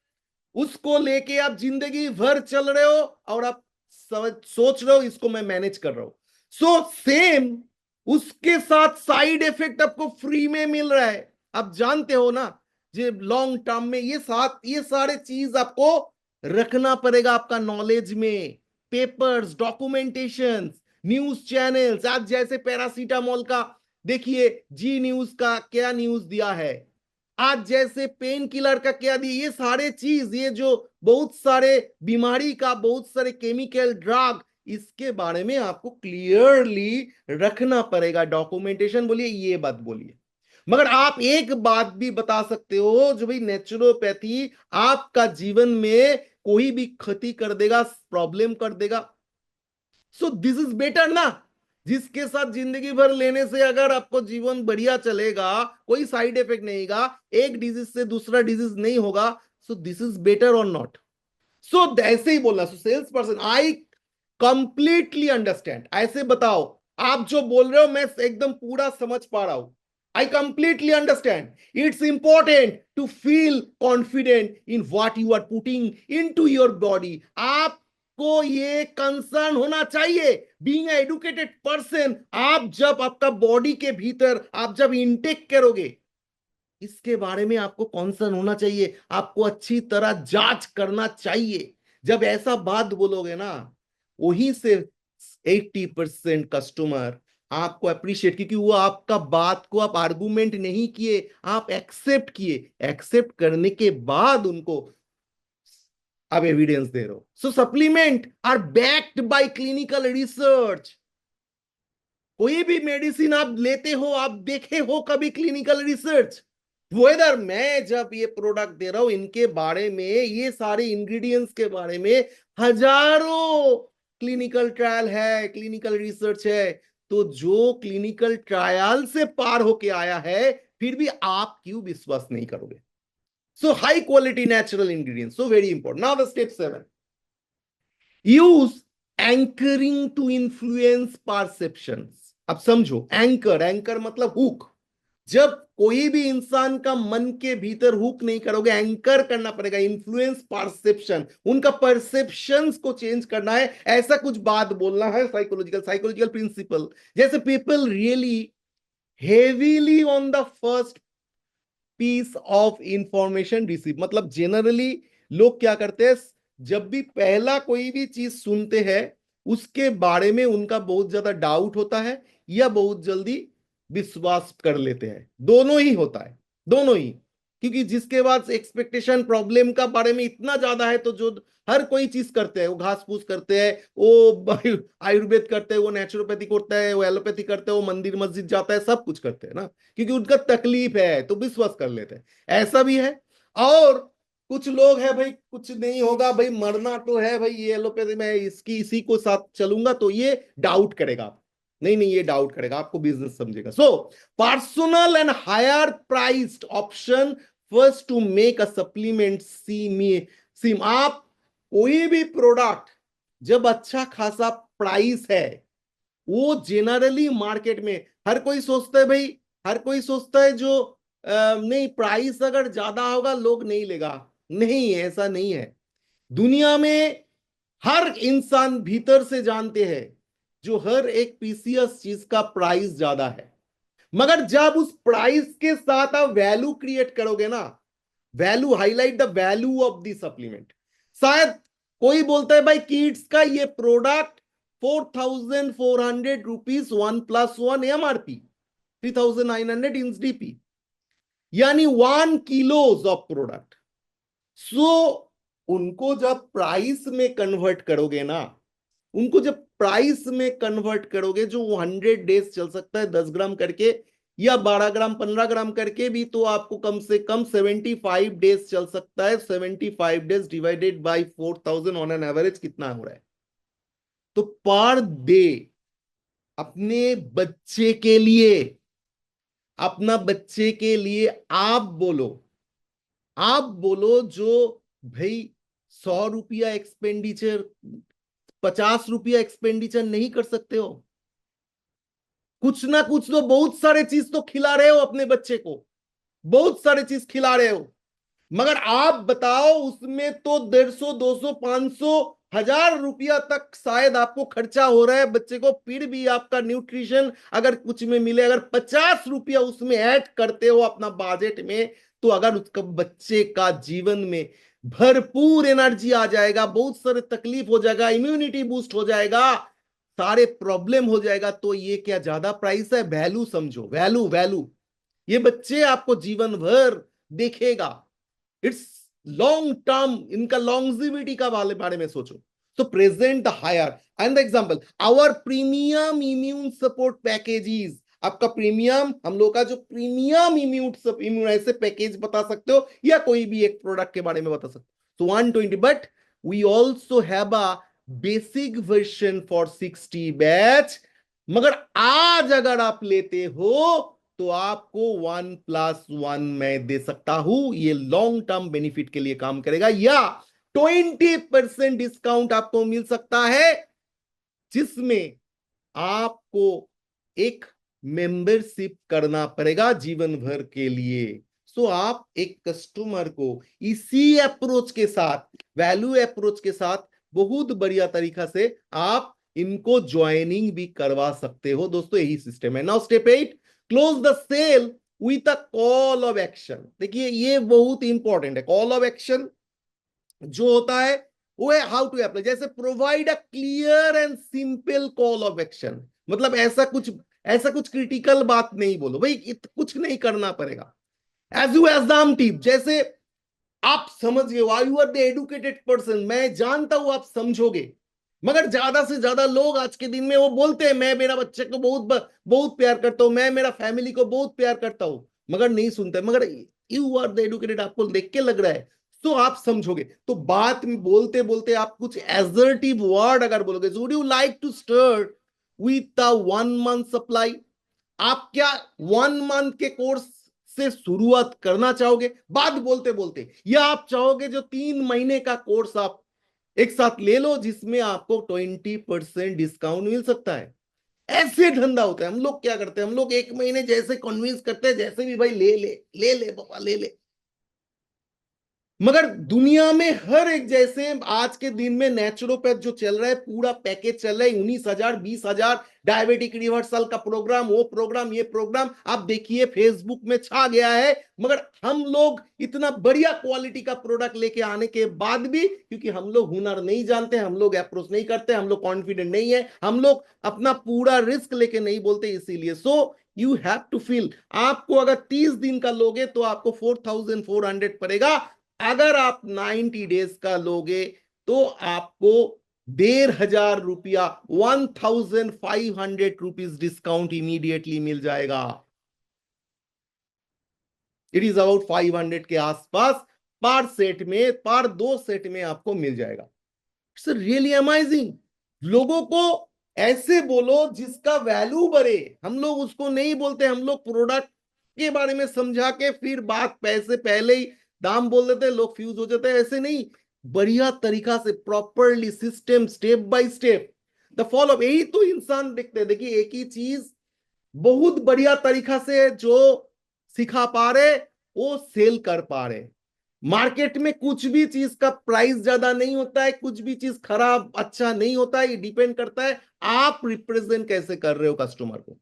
उसको लेके आप जिंदगी भर चल रहे हो और आप सोच रहे हो इसको मैं मैनेज कर रहा हूं, सो सेम उसके साथ साइड इफेक्ट आपको फ्री में मिल रहा है। आप जानते हो ना, जो लॉन्ग टर्म में ये सारे चीज आपको रखना पड़ेगा आपका नॉलेज में, पेपर्स, डॉक्यूमेंटेशन, न्यूज चैनल्स। आज जैसे पैरासीटामोल का देखिए, जी न्यूज का क्या न्यूज दिया है, आज जैसे पेन किलर का क्या दिया, ये सारे चीज, ये जो बहुत सारे बीमारी का, बहुत सारे केमिकल ड्रग, इसके बारे में आपको क्लियरली रखना पड़ेगा, डॉक्यूमेंटेशन बोलिए, ये बात बोलिए। मगर आप एक बात भी बता सकते हो, जो भाई नेचुरोपैथी आपका जीवन में कोई भी क्षति कर देगा, प्रॉब्लम कर देगा, सो दिस इज बेटर ना। जिसके साथ जिंदगी भर लेने से अगर आपको जीवन बढ़िया चलेगा, कोई साइड इफेक्ट नहीं होगा, एक डिजीज से दूसरा डिजीज नहीं होगा, सो दिस इज बेटर और नॉट। सो ऐसे ही बोलना। So sales person, I completely understand, ऐसे बताओ, आप जो बोल रहे हो मैं एकदम पूरा समझ पा रहा हूं, I completely understand. It's important to feel confident in what you are putting into your body. आपको ये कंसर्न होना चाहिए, बीइंग एडुकेटेड पर्सन, आप जब आपका बॉडी के भीतर आप जब इनटेक करोगे, इसके बारे में आपको कॉन्सर्न होना चाहिए, आपको अच्छी तरह जांच करना चाहिए। जब ऐसा बात बोलोगे ना, वही से 80% कस्टमर आपको अप्रिशिएट, क्योंकि वो आपका बात को आप आर्गुमेंट नहीं किए, आप एक्सेप्ट किए, एक्सेप्ट करने के बाद उनको आप एविडेंस दे रहे हो। So supplement are backed by clinical research. कोई भी मेडिसिन आप लेते हो, आप देखे हो कभी क्लिनिकल रिसर्च? वेदर मैं जब ये प्रोडक्ट दे रहा हूं, इनके बारे में, ये सारे इंग्रेडिएंट्स के बारे में हजारों क्लिनिकल ट्रायल है, क्लिनिकल रिसर्च है। तो जो क्लिनिकल ट्रायल से पार होके आया है, फिर भी आप क्यों विश्वास नहीं करोगे? So high quality natural ingredients, so very important. Now the step 7, use anchoring to influence perceptions. अब समझो, एंकर, एंकर मतलब हुक। जब कोई भी इंसान का मन के भीतर हुक नहीं करोगे, एंकर करना पड़ेगा, इन्फ्लुएंस परसेप्शन, उनका परसेप्शंस को चेंज करना है, ऐसा कुछ बात बोलना है। साइकोलॉजिकल प्रिंसिपल, जैसे people really heavily on the first piece of information receive, मतलब जनरली लोग क्या करते हैं, जब भी पहला कोई भी चीज सुनते हैं, उसके बारे में उनका बहुत ज्यादा डाउट होता है या बहुत जल्दी विश्वास कर लेते हैं। दोनों ही होता है, दोनों ही। क्योंकि जिसके बाद एक्सपेक्टेशन प्रॉब्लम का बारे में इतना ज्यादा है, तो जो हर कोई चीज करते हैं, वो घास फूस करते हैं, वो आयुर्वेद करते हैं, वो नेचुरोपैथी करता है, वो एलोपैथी करते हैं, वो मंदिर मस्जिद जाता है, सब कुछ करते हैं ना, क्योंकि उनका तकलीफ है तो विश्वास कर लेते हैं। ऐसा भी है। और कुछ लोग हैं भाई, कुछ नहीं होगा भाई, मरना तो है भाई, ये एलोपैथी में इसकी इसी को साथ चलूंगा, तो ये डाउट करेगा। नहीं नहीं, ये डाउट करेगा, आपको बिजनेस समझेगा। So personal and higher priced option first to make a supplement seem. आप कोई भी प्रोडक्ट जब अच्छा खासा प्राइस है, वो जनरली मार्केट में हर कोई सोचता है भाई, हर कोई सोचता है जो नहीं, प्राइस अगर ज्यादा होगा लोग नहीं लेगा। नहीं, ऐसा नहीं है। दुनिया में हर इंसान भीतर से जानते हैं जो हर एक पीसीएस चीज का प्राइस ज्यादा है, मगर जब उस प्राइस के साथ आप वैल्यू क्रिएट करोगे ना, value, highlight the value of the supplement. शायद कोई बोलता है भाई किड्स का ये प्रोडक्ट 4400 रुपीज, 1+1 MRP 3900 इंसडीपी, यानी 1 किलो ऑफ प्रोडक्ट। सो उनको जब प्राइस में कन्वर्ट करोगे ना, उनको जब प्राइस में कन्वर्ट करोगे, जो 100 डेज चल सकता है 10 ग्राम करके, या 12 ग्राम 15 ग्राम करके भी, तो आपको कम से कम 75 डेज चल सकता है। 75 days divided by 4000 on an average कितना हो रहा है? तो पर डे अपने बच्चे के लिए, अपना बच्चे के लिए आप बोलो जो भाई 100 रुपया एक्सपेंडिचर, 50 रुपया एक्सपेंडिचर नहीं कर सकते हो? कुछ ना कुछ तो, बहुत सारे चीज तो खिला रहे हो अपने बच्चे को, बहुत सारे चीज खिला रहे हो, मगर आप बताओ, उसमें तो 150, 200, 500, 1000 रुपया तक शायद आपको खर्चा हो रहा है बच्चे को, फिर भी आपका न्यूट्रिशन अगर कुछ में मिले, अगर 50 रुपया उसमें ऐड करते हो अपना बजट में, तो अगर उसका बच्चे का जीवन में भरपूर एनर्जी आ जाएगा, बहुत सारे तकलीफ हो जाएगा, इम्यूनिटी बूस्ट हो जाएगा, सारे प्रॉब्लम हो जाएगा, तो ये क्या ज्यादा प्राइस है? वैल्यू समझो, वैल्यू, वैल्यू। ये बच्चे आपको जीवन भर देखेगा। इट्स लॉन्ग टर्म, इनका लॉन्जिविटी का बारे में सोचो। तो present higher and the example, our premium immune support packages. आपका प्रीमियम, हम लोग का जो प्रीमियम इम्यून ऐसे पैकेज बता सकते हो, या कोई भी एक प्रोडक्ट के बारे में बता सकते हो, तो 120। But we also have a basic version for 60 batch. मगर आज अगर आप लेते हो, तो आपको 1+1 मैं दे सकता हूं, ये लॉन्ग टर्म बेनिफिट के लिए काम करेगा। या 20% डिस्काउंट आपको मिल सकता है, जिसमें आपको एक मेंबरशिप करना पड़ेगा जीवन भर के लिए। सो आप एक कस्टमर को इसी अप्रोच के साथ, वैल्यू अप्रोच के साथ बहुत बढ़िया तरीका से आप इनको ज्वाइनिंग भी करवा सकते हो। दोस्तों यही सिस्टम है। Now step 8, close the sale with a call of action. देखिए ये बहुत इंपॉर्टेंट है। कॉल ऑफ एक्शन जो होता है वो है हाउ टू अप्लाई। जैसे provide a clear and simple call of action, मतलब ऐसा कुछ क्रिटिकल बात नहीं बोलो भाई, कुछ नहीं करना पड़ेगा। एज यू एग्जाम टिप, जैसे आप समझ गए, you are the educated person, मैं जानता हूं आप समझोगे, मगर ज्यादा से ज्यादा लोग आज के दिन में वो बोलते हैं मैं मेरा बच्चे को बहुत बहुत प्यार करता हूं, मैं मेरा फैमिली को बहुत प्यार करता हूं, मगर नहीं सुनते। मगर यू आर द एडुकेटेड, आपको देख के लग रहा है, तो आप समझोगे। तो बात में बोलते बोलते आप कुछ एसर्टिव वर्ड अगर बोलोगे, would you like to start with a 1 month supply, आप क्या 1 मंथ के कोर्स से शुरुआत करना चाहोगे बात बोलते बोलते, या आप चाहोगे जो 3 महीने का कोर्स आप एक साथ ले लो जिसमें आपको 20% डिस्काउंट मिल सकता है। ऐसे धंधा होता है। हम लोग क्या करते हैं, हम लोग 1 महीने जैसे कन्विंस करते हैं, जैसे भी भाई ले ले ले ले बाबा ले ले, मगर दुनिया में हर एक, जैसे आज के दिन में नेचुरोपैथ जो चल रहा है, पूरा पैकेज चल रहा है 19,000 20,000, डायबिटिक रिवर्सल का प्रोग्राम, वो प्रोग्राम, ये प्रोग्राम, आप देखिए फेसबुक में छा गया है। मगर हम लोग इतना बढ़िया क्वालिटी का प्रोडक्ट लेके आने के बाद भी, क्योंकि हम लोग हुनर नहीं जानते, हम लोग अप्रोच नहीं करते, हम लोग कॉन्फिडेंट नहीं है, हम लोग अपना पूरा रिस्क लेके नहीं बोलते, इसीलिए। So you have to feel, आपको अगर 30 दिन का लोगे तो आपको 4,400 पड़ेगा। अगर आप 90 डेज का लोगे तो आपको 1,500 रुपया, 1,500 रुपीज डिस्काउंट इमीडिएटली मिल जाएगा। इट इज अबाउट 500 के आसपास पर सेट में, पर 2 सेट में आपको मिल जाएगा। It's really amazing. लोगों को ऐसे बोलो जिसका वैल्यू बढ़े। हम लोग उसको नहीं बोलते, हम लोग प्रोडक्ट के बारे में समझा के फिर बात पैसे पहले ही दाम बोल देते हैं, लोग फ्यूज हो जाते हैं। ऐसे नहीं, बढ़िया तरीका से properly system, step by step the follow, यही तो इंसान देखते हैं। देखिए एक ही चीज बहुत बढ़िया तरीका से जो सिखा पा रहे वो सेल कर पा रहे। मार्केट में कुछ भी चीज का प्राइस ज्यादा नहीं होता है, कुछ भी चीज खराब अच्छा नहीं होता है, ये डिपेंड करता है आप रिप्रेजेंट कैसे कर रहे हो कस्टमर को।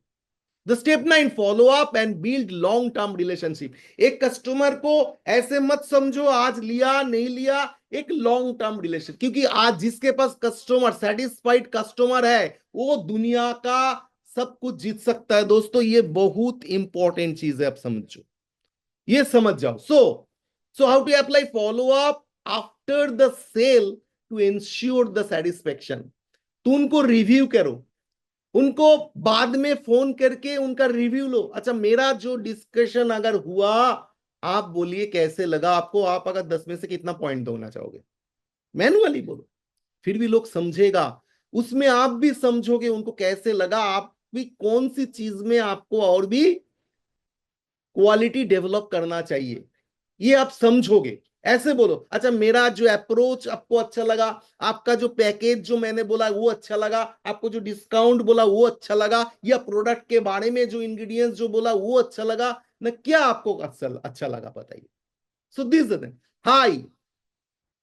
The step 9, follow up and build long term relationship. एक कस्टमर को ऐसे मत समझो आज लिया नहीं लिया, एक लॉन्ग टर्म रिलेशन, क्योंकि आज जिसके पास कस्टमर, सेटिस्फाइड कस्टमर है, वो दुनिया का सब कुछ जीत सकता है। दोस्तों ये बहुत इंपॉर्टेंट चीज है, आप समझो, ये समझ जाओ। So how to apply follow up after the sale to ensure the satisfaction. तो उनको रिव्यू करो, उनको बाद में फोन करके उनका रिव्यू लो। अच्छा मेरा जो डिस्कशन अगर हुआ, आप बोलिए कैसे लगा आपको, आप अगर 10 में से कितना पॉइंट देना चाहोगे, मैनुअली बोलो, फिर भी लोग समझेगा, उसमें आप भी समझोगे उनको कैसे लगा, आप भी कौन सी चीज में आपको और भी क्वालिटी डेवलप करना चाहिए, ये आप समझोगे। ऐसे बोलो, अच्छा मेरा जो अप्रोच आपको अच्छा लगा, आपका जो पैकेज जो मैंने बोला वो अच्छा लगा, आपको जो डिस्काउंट बोला वो अच्छा लगा, या प्रोडक्ट के बारे में जो इंग्रेडिएंट्स जो बोला वो अच्छा लगा ना, क्या आपको अच्छा लगा बताइए। सो दिस हाय,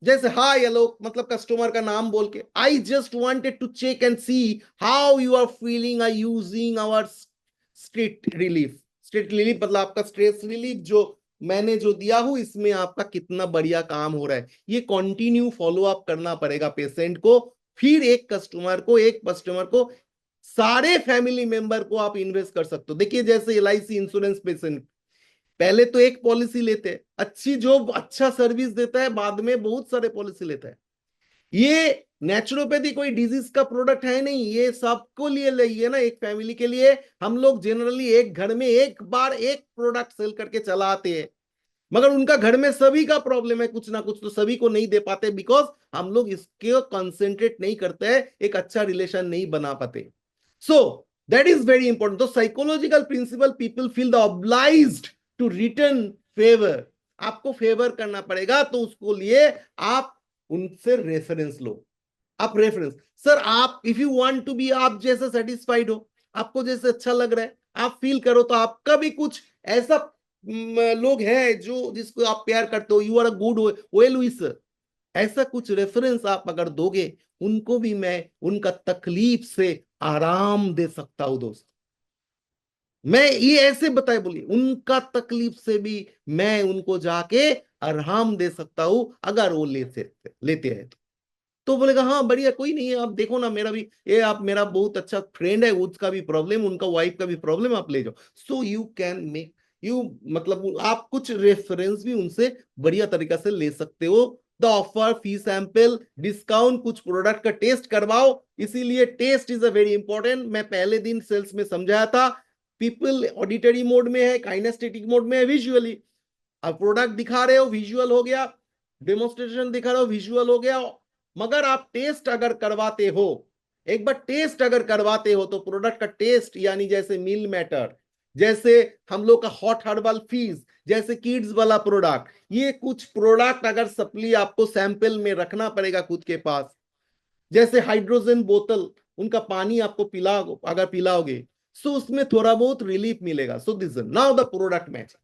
जैसे हाय हेलो मतलब कस्टमर का नाम बोल के, I just wanted to check and see how you are feeling I using our straight relief. Straight relief मतलब आपका स्ट्रेस रिलीफ जो मैंने जो दिया हूं, इसमें आपका कितना बढ़िया काम हो रहा है। ये कंटिन्यू फॉलो अप करना पड़ेगा पेशेंट को। फिर एक कस्टमर को सारे फैमिली मेंबर को आप इन्वेस्ट कर सकते हो। देखिए जैसे LIC इंश्योरेंस पेशेंट, पहले तो एक पॉलिसी लेते हैं, अच्छी जो अच्छा सर्विस देता है, बाद में बहुत सारे पॉलिसी लेता है। ये नेचुरोपैथी कोई डिजीज का प्रोडक्ट है नहीं, ये सबको लिए है ना, एक फैमिली के लिए। हम लोग जनरली एक घर में एक बार एक प्रोडक्ट सेल करके चला आते हैं, मगर उनका घर में सभी का प्रॉब्लम है कुछ ना कुछ, तो सभी को नहीं दे पाते, बिकॉज हम लोग इसके कंसेंट्रेट नहीं करते हैं, एक अच्छा रिलेशन नहीं बना पाते। So that is very important. तो psychological principle, people feel the obliged to return favour, आपको फेवर करना पड़ेगा, तो उसको लिए आप उनसे रेफरेंस लो। आप रेफरेंस, सर आप if you want to be, आप जैसे सेटिस्फाइड हो, आपको जैसे अच्छा लग रहा है, आप फील करो तो आपका भी कुछ ऐसा लोग हैं जो जिसको आप प्यार करते हो, you are a good well wisher, ऐसा कुछ रेफरेंस आप अगर दोगे, उनको भी मैं उनका तकलीफ से आराम दे सकता हूं दोस्त। मैं ये ऐसे बताए बोलिए, उनका तकलीफ से भी मैं उनको जाके आराम दे सकता हूं अगर वो लेते हैं तो बोलेगा हाँ बढ़िया, कोई नहीं है, आप देखो ना, मेरा भी ये, आप मेरा बहुत अच्छा फ्रेंड है, उसका भी प्रॉब्लम, उनका वाइफ का भी प्रॉब्लम, आप ले जाओ। So you can make you, मतलब आप कुछ रेफरेंस भी उनसे बढ़िया तरीका से ले सकते हो। The offer, free sample, discount, कुछ प्रोडक्ट का टेस्ट करवाओ। इसीलिए test is a very important. मैं पहले दिन सेल्स में समझाया था, पीपल ऑडिटरी मोड में है, काइनेस्थेटिक मोड में है, विजुअली। अब प्रोडक्ट दिखा रहे हो, विजुअल हो गया, डेमोन्स्ट्रेशन दिखा रहे हो, विजुअल हो गया, मगर आप टेस्ट अगर करवाते हो, एक बार टेस्ट अगर करवाते हो तो प्रोडक्ट का टेस्ट, यानी जैसे मील मैटर, जैसे हम लोग का हॉट हर्बल फीस, जैसे किड्स वाला प्रोडक्ट, ये कुछ प्रोडक्ट अगर सप्ली आपको सैंपल में रखना पड़ेगा खुद के पास, जैसे हाइड्रोजन बोतल, उनका पानी आपको अगर पिलाओगे, सो उसमें थोड़ा बहुत रिलीफ मिलेगा। So this now the product match.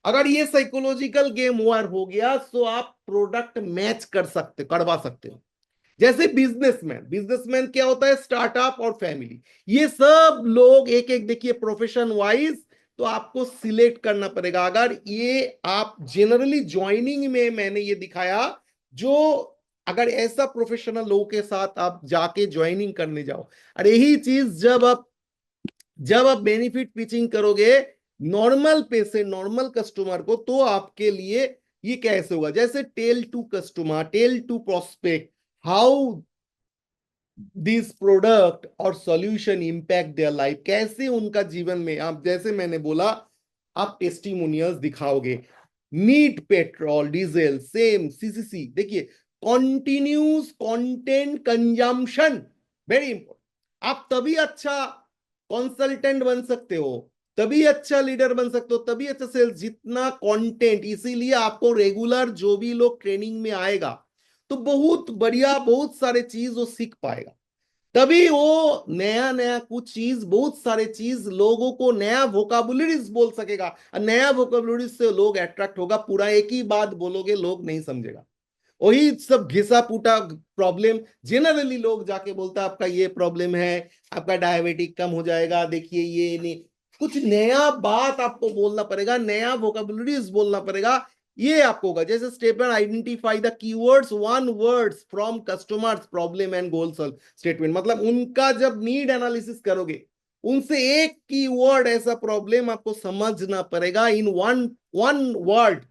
अगर ये साइकोलॉजिकल गेम ओवर हो गया तो आप प्रोडक्ट मैच करवा सकते हो। जैसे बिजनेसमैन, बिजनेसमैन क्या होता है, स्टार्टअप और फैमिली, ये सब लोग एक एक देखिए प्रोफेशन वाइज, तो आपको सिलेक्ट करना पड़ेगा। अगर ये आप जनरली ज्वाइनिंग में मैंने ये दिखाया, जो अगर ऐसा प्रोफेशनल लोगों के साथ आप जाके ज्वाइनिंग करने जाओ, और यही चीज जब आप बेनिफिट पिचिंग करोगे नॉर्मल पे से नॉर्मल कस्टमर को, तो आपके लिए ये कैसे होगा, जैसे tell to customer, tell to prospect, how this product और सॉल्यूशन इंपैक्ट देयर लाइफ, कैसे उनका जीवन में, आप जैसे मैंने बोला, आप टेस्टिमोनियल्स दिखाओगे, meat, petrol, diesel, same, CCC, देखिए continuous content consumption, very important. आप तभी अच्छा कंसल्टेंट बन सकते हो, तभी अच्छा लीडर बन सकते हो, तभी अच्छा सेल्स, जितना कंटेंट। इसीलिए आपको रेगुलर जो भी लोग ट्रेनिंग में आएगा, तो बहुत बढ़िया, बहुत सारे चीज वो सीख पाएगा, तभी वो नया नया कुछ चीज, बहुत सारे चीज लोगों को नया वोकाबुलरीज बोल सकेगा, और नया वोकाबुलरीज से लोग अट्रैक्ट होगा। पूरा एक ही बात बोलोगे लोग नहीं समझेगा, वही सब घिसा पूटा प्रॉब्लम जनरली लोग जाके बोलता है आपका ये प्रॉब्लम है, आपका डायबिटिक कम हो जाएगा, देखिए ये नहीं, कुछ नया बात आपको बोलना पड़ेगा, नया वोकाबुलरीज बोलना पड़ेगा, ये आपको होगा। जैसे step one, identify the keywords, one words from customers problem and goal statement, मतलब उनका जब नीड एनालिसिस करोगे, उनसे एक कीवर्ड ऐसा प्रॉब्लम आपको समझना पड़ेगा इन वन वन वर्ड,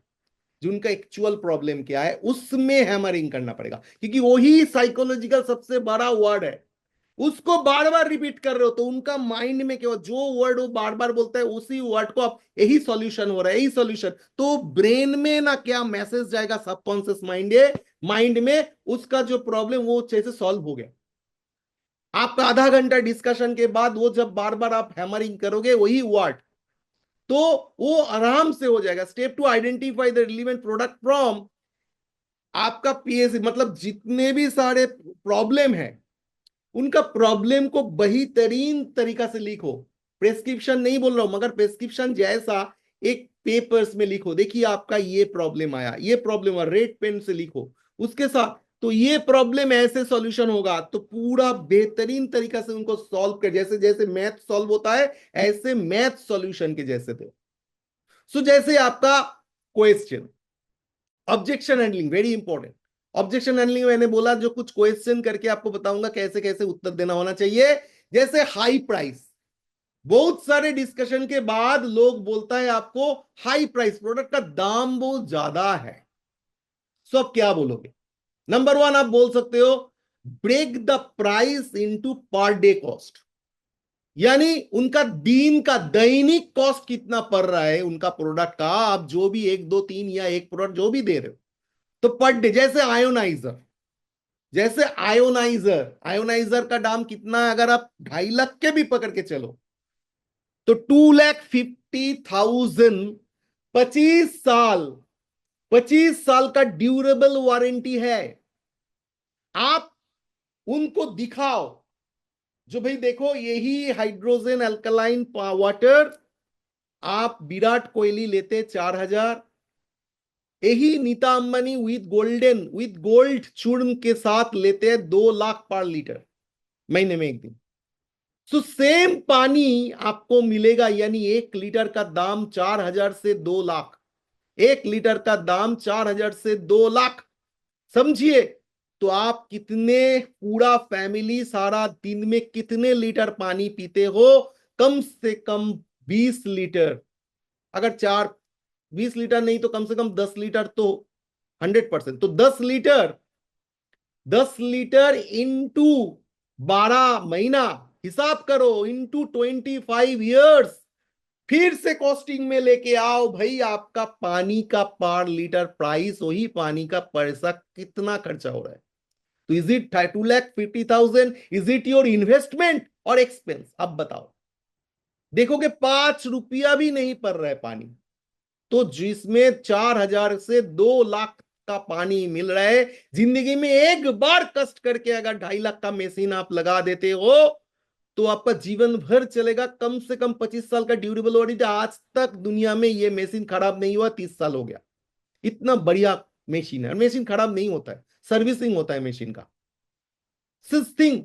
जो उनका एक्चुअल प्रॉब्लम क्या है, उसमें हैमरिंग करना पड़ेगा, क्योंकि वही साइकोलॉजिकल सबसे बड़ा वर्ड है। उसको बार बार रिपीट कर रहे हो तो उनका माइंड में क्या, जो वर्ड वो बार बार बोलता है, उसी वर्ड को आप, यही सॉल्यूशन हो रहा है, यही सॉल्यूशन, तो ब्रेन में ना क्या मैसेज जाएगा, सबकॉन्शियस माइंड में उसका जो प्रॉब्लम वो अच्छे से सॉल्व हो गया। आपका आधा घंटा डिस्कशन के बाद वो जब बार बार आप हैमरिंग करोगे वही वर्ड, तो वो आराम से हो जाएगा। Step two, identify the relevant product from, आपका पीएससी, मतलब जितने भी सारे प्रॉब्लम है, उनका प्रॉब्लम को बेहतरीन तरीका से लिखो। प्रेस्क्रिप्शन नहीं बोल रहा हूं, मगर प्रेस्क्रिप्शन जैसा एक पेपर्स में लिखो, देखिए आपका ये प्रॉब्लम आया, ये प्रॉब्लम, रेड पेन से लिखो उसके साथ, तो ये प्रॉब्लम ऐसे सॉल्यूशन होगा, तो पूरा बेहतरीन तरीका से उनको सॉल्व कर, जैसे जैसे मैथ सॉल्व होता है ऐसे मैथ सॉल्यूशन के जैसे थे। सो जैसे आपका question, objection handling very important. Objection handling मैंने बोला, जो कुछ क्वेश्चन करके आपको बताऊंगा कैसे कैसे उत्तर देना होना चाहिए। जैसे हाई प्राइस, बहुत सारे डिस्कशन के बाद लोग बोलता है आपको हाई प्राइस, प्रोडक्ट का दाम बहुत ज्यादा है, सो आप क्या बोलोगे? नंबर वन आप बोल सकते हो, break the price into per day cost, यानी उनका दिन का दैनिक कॉस्ट कितना पड़ रहा है उनका प्रोडक्ट का, आप जो भी एक दो तीन या एक प्रोडक्ट जो भी दे रहे हो, तो पर डे। जैसे आयोनाइजर, आयोनाइजर का दाम कितना है, अगर आप 2.5 लाख के भी पकड़ के चलो, तो 2,50,000, 25 साल, 25 साल का ड्यूरेबल वारंटी है। आप उनको दिखाओ, जो भाई देखो, यही हाइड्रोजन अल्कलाइन वाटर आप विराट कोहली लेते 4,000, यही नीता अंबानी विद गोल्ड चूर्ण के साथ लेते हैं 2 लाख पर लीटर महीने में एक दिन। तो सेम पानी आपको मिलेगा, यानी 1 लीटर का दाम 4,000 से 2 लाख, 1 लीटर का दाम 4,000 से 2 लाख, समझिए। तो आप कितने, पूरा फैमिली सारा दिन में कितने लीटर पानी पीते हो? कम से कम 20 लीटर। अगर चार 20 लीटर नहीं तो कम से कम 10 लीटर तो 100%, तो 10 लीटर, 10 लीटर इंटू 12 महीना, हिसाब करो, इंटू 25 ईयर्स। फिर से कॉस्टिंग में लेके आओ भाई, आपका पानी का पर लीटर प्राइस, वही पानी का पैसा कितना खर्चा हो रहा है। तो is it 2,50,000? Is it your investment और एक्सपेंस? अब बताओ। देखोगे 5 रुपया भी नहीं पड़ रहा है पानी, तो जिसमें 4,000 से 2 लाख का पानी मिल रहा है, जिंदगी में एक बार कष्ट करके अगर 2.5 लाख का मशीन आप लगा देते हो तो आपका जीवन भर चलेगा। कम से कम 25 साल का ड्यूरेबल वारंटी। आज तक दुनिया में ये मशीन खराब नहीं हुआ, 30 साल हो गया। इतना बढ़िया मशीन है, मशीन खराब नहीं होता है, सर्विसिंग होता है मशीन का। थिंग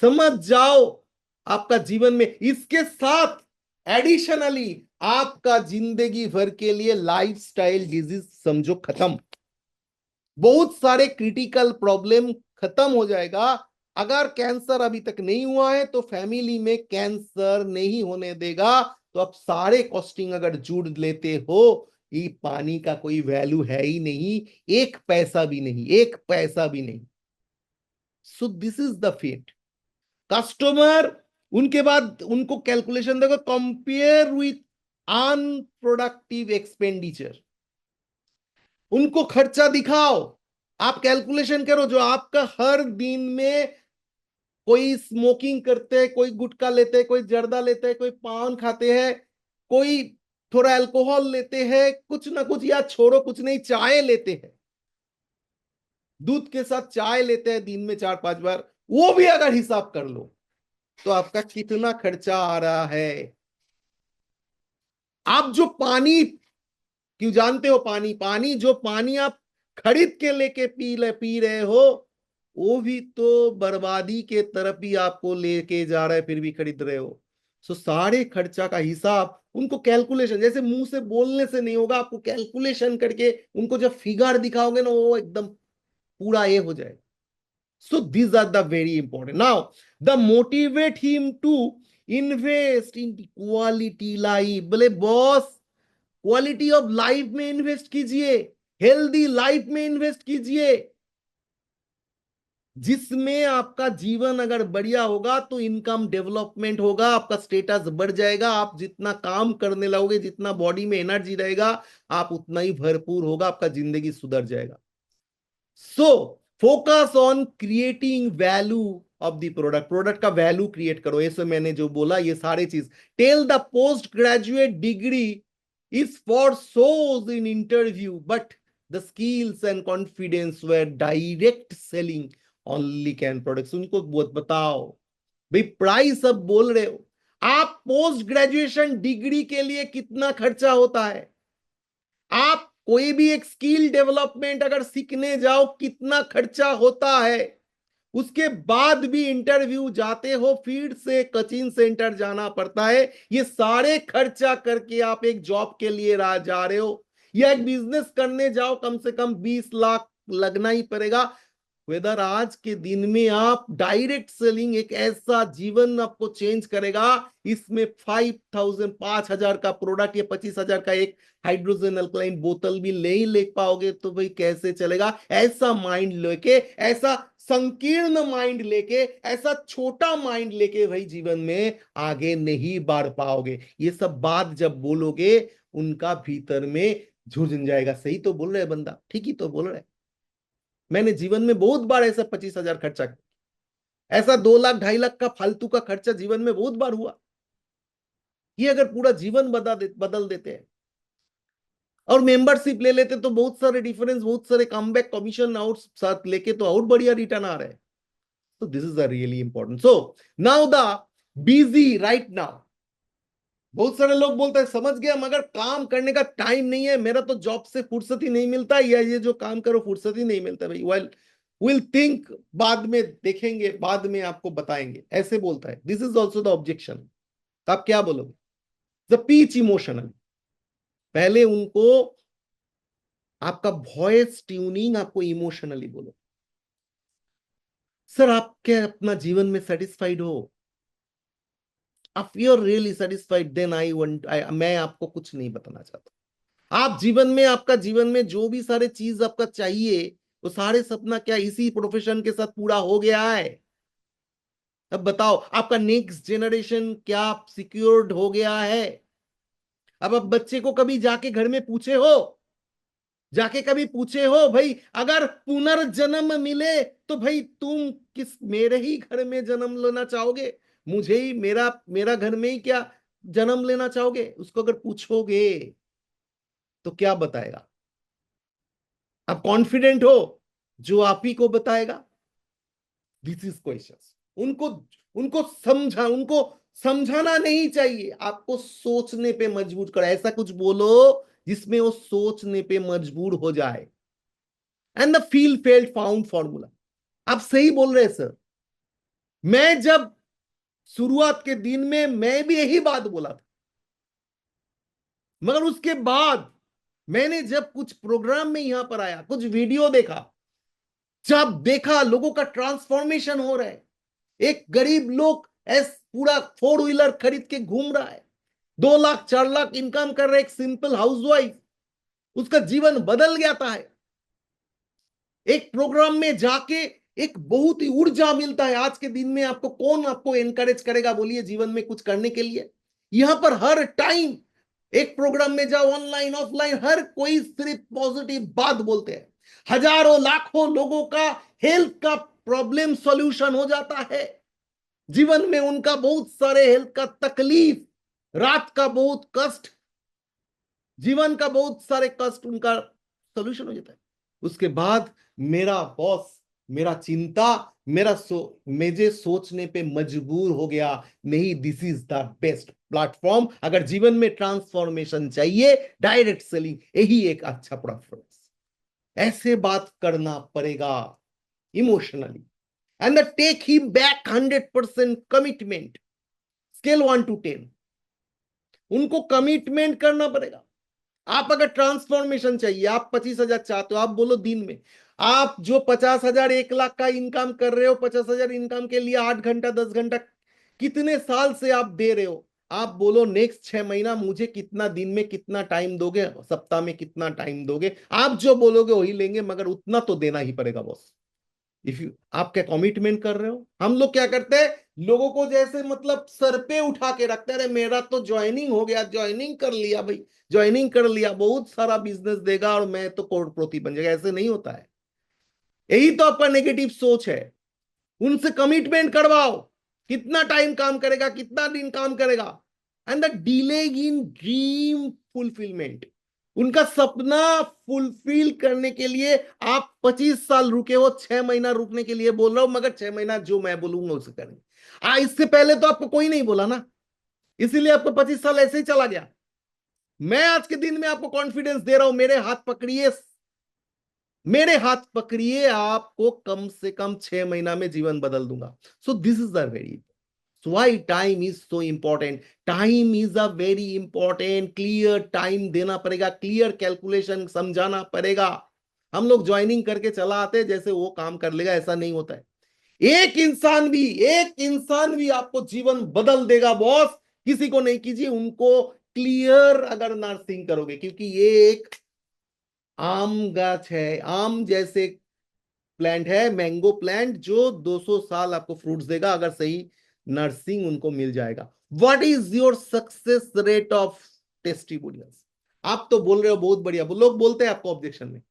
समझ जाओ आपका जीवन में। इसके साथ एडिशनली आपका जिंदगी भर के लिए लाइफस्टाइल डिजीज समझो खत्म, बहुत सारे क्रिटिकल प्रॉब्लम खत्म हो जाएगा। अगर कैंसर अभी तक नहीं हुआ है तो फैमिली में कैंसर नहीं होने देगा। तो आप सारे कॉस्टिंग अगर जुड़ लेते हो, ये पानी का कोई वैल्यू है ही नहीं, एक पैसा भी नहीं, एक पैसा भी नहीं। So this is the fate customer. उनके बाद उनको कैलकुलेशन देखो, कंपेयर विथ अनप्रोडक्टिव एक्सपेंडिचर, उनको खर्चा दिखाओ। आप कैलकुलेशन करो, जो आपका हर दिन में, कोई स्मोकिंग करते हैं, कोई गुटखा लेते हैं, कोई जर्दा लेते हैं, कोई पान खाते हैं, कोई थोड़ा अल्कोहल लेते हैं, कुछ ना कुछ, या छोड़ो कुछ नहीं, चाय लेते हैं, दूध के साथ चाय लेते हैं दिन में 4-5 बार, वो भी अगर हिसाब कर लो तो आपका कितना खर्चा आ रहा है। आप जो पानी, क्यों जानते हो, पानी पानी जो पानी आप खरीद के लेके पी रहे हो, वो भी तो बर्बादी के तरफ ही आपको लेके जा रहा है, फिर भी खरीद रहे हो। सो सारे खर्चा का हिसाब उनको कैलकुलेशन, जैसे मुंह से बोलने से नहीं होगा, आपको कैलकुलेशन करके उनको जब फिगर दिखाओगे ना, वो एकदम पूरा ये हो जाए। So these are the very important. Now, the motivate him to invest in quality life. बोले बॉस, क्वालिटी ऑफ लाइफ में इन्वेस्ट कीजिए, हेल्दी लाइफ में इन्वेस्ट कीजिए, जिसमें आपका जीवन अगर बढ़िया होगा तो इनकम डेवलपमेंट होगा, आपका स्टेटस बढ़ जाएगा, आप जितना काम करने लगोगे, जितना बॉडी में एनर्जी रहेगा, आप उतना ही भरपूर होगा, आपका जिंदगी सुधर जाएगा। So focus on creating value of the product, product का वैल्यू क्रिएट करो। ऐसे मैंने जो बोला ये सारे चीज, tell the post graduate degree is for those in interview, but the skills and confidence where direct selling only can products. उनको बताओ भाई, प्राइस अब बोल रहे हो आप, पोस्ट ग्रेजुएशन डिग्री के लिए कितना खर्चा होता है? आप कोई भी एक स्किल डेवलपमेंट अगर सीखने जाओ, कितना खर्चा होता है? उसके बाद भी इंटरव्यू जाते हो, फिर से कोचिंग सेंटर जाना पड़ता है, ये सारे खर्चा करके आप एक जॉब के लिए जा रहे हो, या एक बिजनेस करने जाओ, कम से कम 20 लाख लगना ही पड़ेगा। वेदर आज के दिन में आप डायरेक्ट सेलिंग एक ऐसा जीवन आपको चेंज करेगा, इसमें 5,000 का प्रोडक्ट या 25,000 का एक हाइड्रोजन अल्कलाइन बोतल भी नहीं ले पाओगे तो भाई कैसे चलेगा? ऐसा माइंड लेके, ऐसा संकीर्ण माइंड लेके, ऐसा छोटा माइंड लेके भाई जीवन में आगे नहीं बढ़ पाओगे। ये सब बात जब बोलोगे, उनका भीतर में झुंझुन जाएगा, सही तो बोल रहे बंदा, ठीक ही तो बोल रहे। मैंने जीवन में बहुत बार ऐसा 25,000 खर्चा किया, ऐसा 2 लाख 2.5 लाख का फालतू का खर्चा जीवन में बहुत बार हुआ। ये अगर पूरा जीवन बदल देते हैं और मेंबरशिप ले लेते तो बहुत सारे डिफरेंस, बहुत सारे कमबैक कमीशन आउट साथ लेके तो और बढ़िया रिटर्न आ रहे हैं। So this is a really important. So now the busy right now. बहुत सारे लोग बोलते हैं समझ गया, मगर काम करने का टाइम नहीं है, मेरा तो जॉब से फुर्सत ही नहीं मिलता, या ये जो काम करो फुर्सत ही नहीं मिलता भाई, वेल विल थिंक, बाद में देखेंगे, बाद में आपको बताएंगे, ऐसे बोलता है. This is also the objection. तो आप क्या बोलोगे? The pitch emotional. पहले उनको आपका वॉइस ट्यूनिंग आपको इमोशनली बोलो. सर आप क्या अपना जीवन में सेटिस्फाइड हो? If you're really satisfied, then मैं आपको कुछ नहीं बताना चाहता. आप जीवन में, आपका जीवन में जो भी सारे चीज आपका चाहिए, वो सारे सपना क्या इसी प्रोफेशन के साथ पूरा हो गया है? अब बताओ, आपका नेक्स्ट जनरेशन क्या सिक्योर्ड हो गया है? अब आप बच्चे को कभी जाके घर में पूछे हो, जाके कभी पूछे हो भाई अगर पुनर्जन्म मिले तो भाई तुम किस मेरे ही घर में जन्म लेना चाहोगे, मुझे ही मेरा मेरा घर में ही क्या जन्म लेना चाहोगे? उसको अगर पूछोगे तो क्या बताएगा? आप कॉन्फिडेंट हो जो आप ही को बताएगा? This is question. उनको उनको समझाना नहीं चाहिए, आपको सोचने पे मजबूर कर, ऐसा कुछ बोलो जिसमें वो सोचने पे मजबूर हो जाए. And the feel failed found formula. आप सही बोल रहे हैं सर. मैं जब शुरुआत के दिन में मैं भी यही बात बोला था, मगर उसके बाद मैंने जब कुछ प्रोग्राम में यहां पर आया, कुछ वीडियो देखा, जब देखा लोगों का ट्रांसफॉर्मेशन हो रहा है, एक गरीब लोग पूरा 4 व्हीलर खरीद के घूम रहा है, 2 लाख 4 लाख इनकम कर रहे, एक सिंपल हाउसवाइफ, उसका जीवन बदल गया है. एक प्रोग्राम में जाके एक बहुत ही ऊर्जा मिलता है. आज के दिन में आपको कौन आपको एनकरेज करेगा बोलिए जीवन में कुछ करने के लिए? यहां पर हर टाइम एक प्रोग्राम में जाओ, ऑनलाइन ऑफलाइन, हर कोई सिर्फ पॉजिटिव बात बोलते हैं. हजारों लाखों लोगों का हेल्थ का प्रॉब्लम सॉल्यूशन हो जाता है. जीवन में उनका बहुत सारे हेल्थ का तकलीफ, रात का बहुत कष्ट, जीवन का बहुत सारे कष्ट उनका सॉल्यूशन हो जाता है. उसके बाद मेरा बॉस, मेरा चिंता, मुझे सोचने पे मजबूर हो गया, नहीं this is the best platform. अगर जीवन में ट्रांसफॉर्मेशन चाहिए, डायरेक्ट सेलिंग यही एक अच्छा प्रेफरेंस. ऐसे बात करना पड़ेगा emotionally. And take him back 100% commitment. Scale 1 to 10. उनको कमिटमेंट करना पड़ेगा. आप अगर ट्रांसफॉर्मेशन चाहिए, आप 25,000 चाहते हो, आप बोलो दिन में आप जो 50,000 1 लाख का इनकम कर रहे हो, 50,000 इनकम के लिए 8 घंटा 10 घंटा कितने साल से आप दे रहे हो, आप बोलो नेक्स्ट 6 महीना मुझे कितना दिन में कितना टाइम दोगे, सप्ताह में कितना टाइम दोगे, आप जो बोलोगे वही लेंगे, मगर उतना तो देना ही पड़ेगा बॉस. इफ यू आप क्या कमिटमेंट कर रहे हो? हम लोग क्या करते हैं, लोगों को जैसे मतलब सर पे उठा के रखते हैं, अरे मेरा तो ज्वाइनिंग हो गया, ज्वाइनिंग कर लिया भाई, ज्वाइनिंग कर लिया, बहुत सारा बिजनेस देगा और मैं तो करोड़पति बन जाएगा. ऐसे नहीं होता है. यही तो आपका नेगेटिव सोच है. उनसे कमिटमेंट करवाओ, कितना टाइम काम करेगा, कितना दिन काम करेगा. And the delay in dream fulfilment. उनका सपना फुलफिल करने के लिए आप 25 साल रुके हो, 6 महीना रुकने के लिए बोल रहा हूं, मगर 6 महीना जो मैं बोलूंगा उसे करेंगे. इससे पहले तो आपको कोई नहीं बोला ना, इसीलिए आपको 25 साल ऐसे ही चला गया. मैं आज के दिन में आपको कॉन्फिडेंस दे रहा हूं, मेरे हाथ पकड़िए, मेरे हाथ पकड़िए, आपको कम से कम 6 महीना में जीवन बदल दूंगा. सो this is the very, so why time is so important. Time is a very important. Clear time देना पड़ेगा, क्लियर कैलकुलेशन समझाना पड़ेगा. हम लोग ज्वाइनिंग करके चला आते जैसे वो काम कर लेगा, ऐसा नहीं होता है. एक इंसान भी आपको जीवन बदल देगा बॉस. किसी को नहीं कीजिए, उनको क्लियर अगर नर्सिंग करोगे, क्योंकि ये एक आम गाछ है, आम जैसे प्लांट है, मैंगो प्लांट, जो 200 साल आपको फ्रूट्स देगा अगर सही नर्सिंग उनको मिल जाएगा. What is your success rate of testimonials? आप तो बोल रहे हो बहुत बढ़िया, लोग बोलते हैं आपको ऑब्जेक्शन में,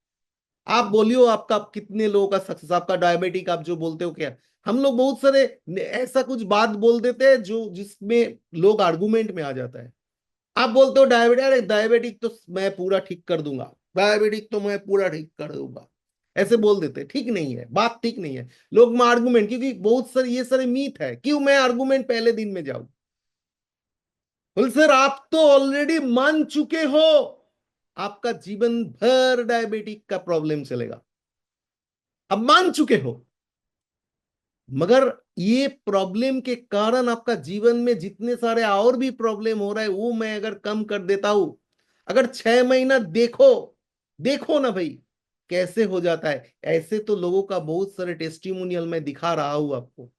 आप बोलियो आपका कितने लोगों का सक्सेस, आपका डायबिटिक आप जो बोलते हो क्या? हम लोग बहुत सारे ऐसा कुछ बात बोल देते हैं जो जिसमें लोग आर्गुमेंट में आ जाता है. आप बोलते हो डायबिटिक, अरे डायबिटिक तो मैं पूरा ठीक कर दूंगा, डायबिटिक तो मैं पूरा ठीक कर दूंगा. ऐसे बोल देते, ठीक नहीं है, बात ठीक नहीं है। लोग में आर्गुमेंट, क्योंकि बहुत सारे ये सारे मीथ है, क्यों मैं आर्गुमेंट पहले दिन में जाऊं? बोल सर आप तो ऑलरेडी मान चुके हो, आपका जीवन भर डायबिटिक का प्रॉब्लम चलेगा, अब मान चुके हो। मगर ये प्रॉब्लम के कारण आपका जीवन में जितने सारे और भी प्रॉब्लम हो रहा है वो मैं अगर कम कर देता हूं, अगर 6 महीना देखो, देखो ना भाई कैसे हो जाता है। ऐसे तो लोगों का बहुत सारे टेस्टिमोनियल मैं दिखा रहा हूं आपको,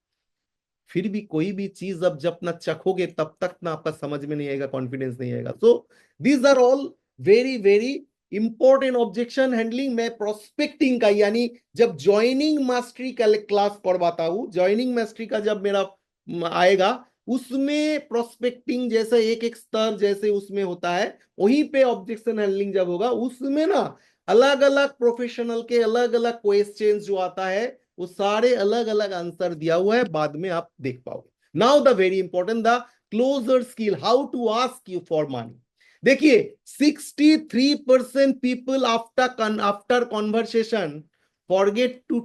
फिर भी कोई भी चीज अब जब ना चखोगे तब तक ना आपका समझ में नहीं आएगा, कॉन्फिडेंस नहीं आएगा। So these are all very very important objection handling. मैं प्रोस्पेक्टिंग का यानी जब ज्वाइनिंग मास्टरी का क्लास पढ़वाता हूं, ज्वाइनिंग मास्टरी का जब मेरा आएगा, उसमें प्रोस्पेक्टिंग जैसे एक एक स्तर जैसे उसमें होता है, वहीं पे ऑब्जेक्शन हैंडलिंग जब होगा उसमें ना अलग अलग प्रोफेशनल के अलग अलग क्वेश्चन जो आता है वो सारे अलग अलग आंसर दिया हुआ है, बाद में आप देख पाओगे। Now the very important, the closure skill, how to ask you for money. देखिए 63% people after conversation forget to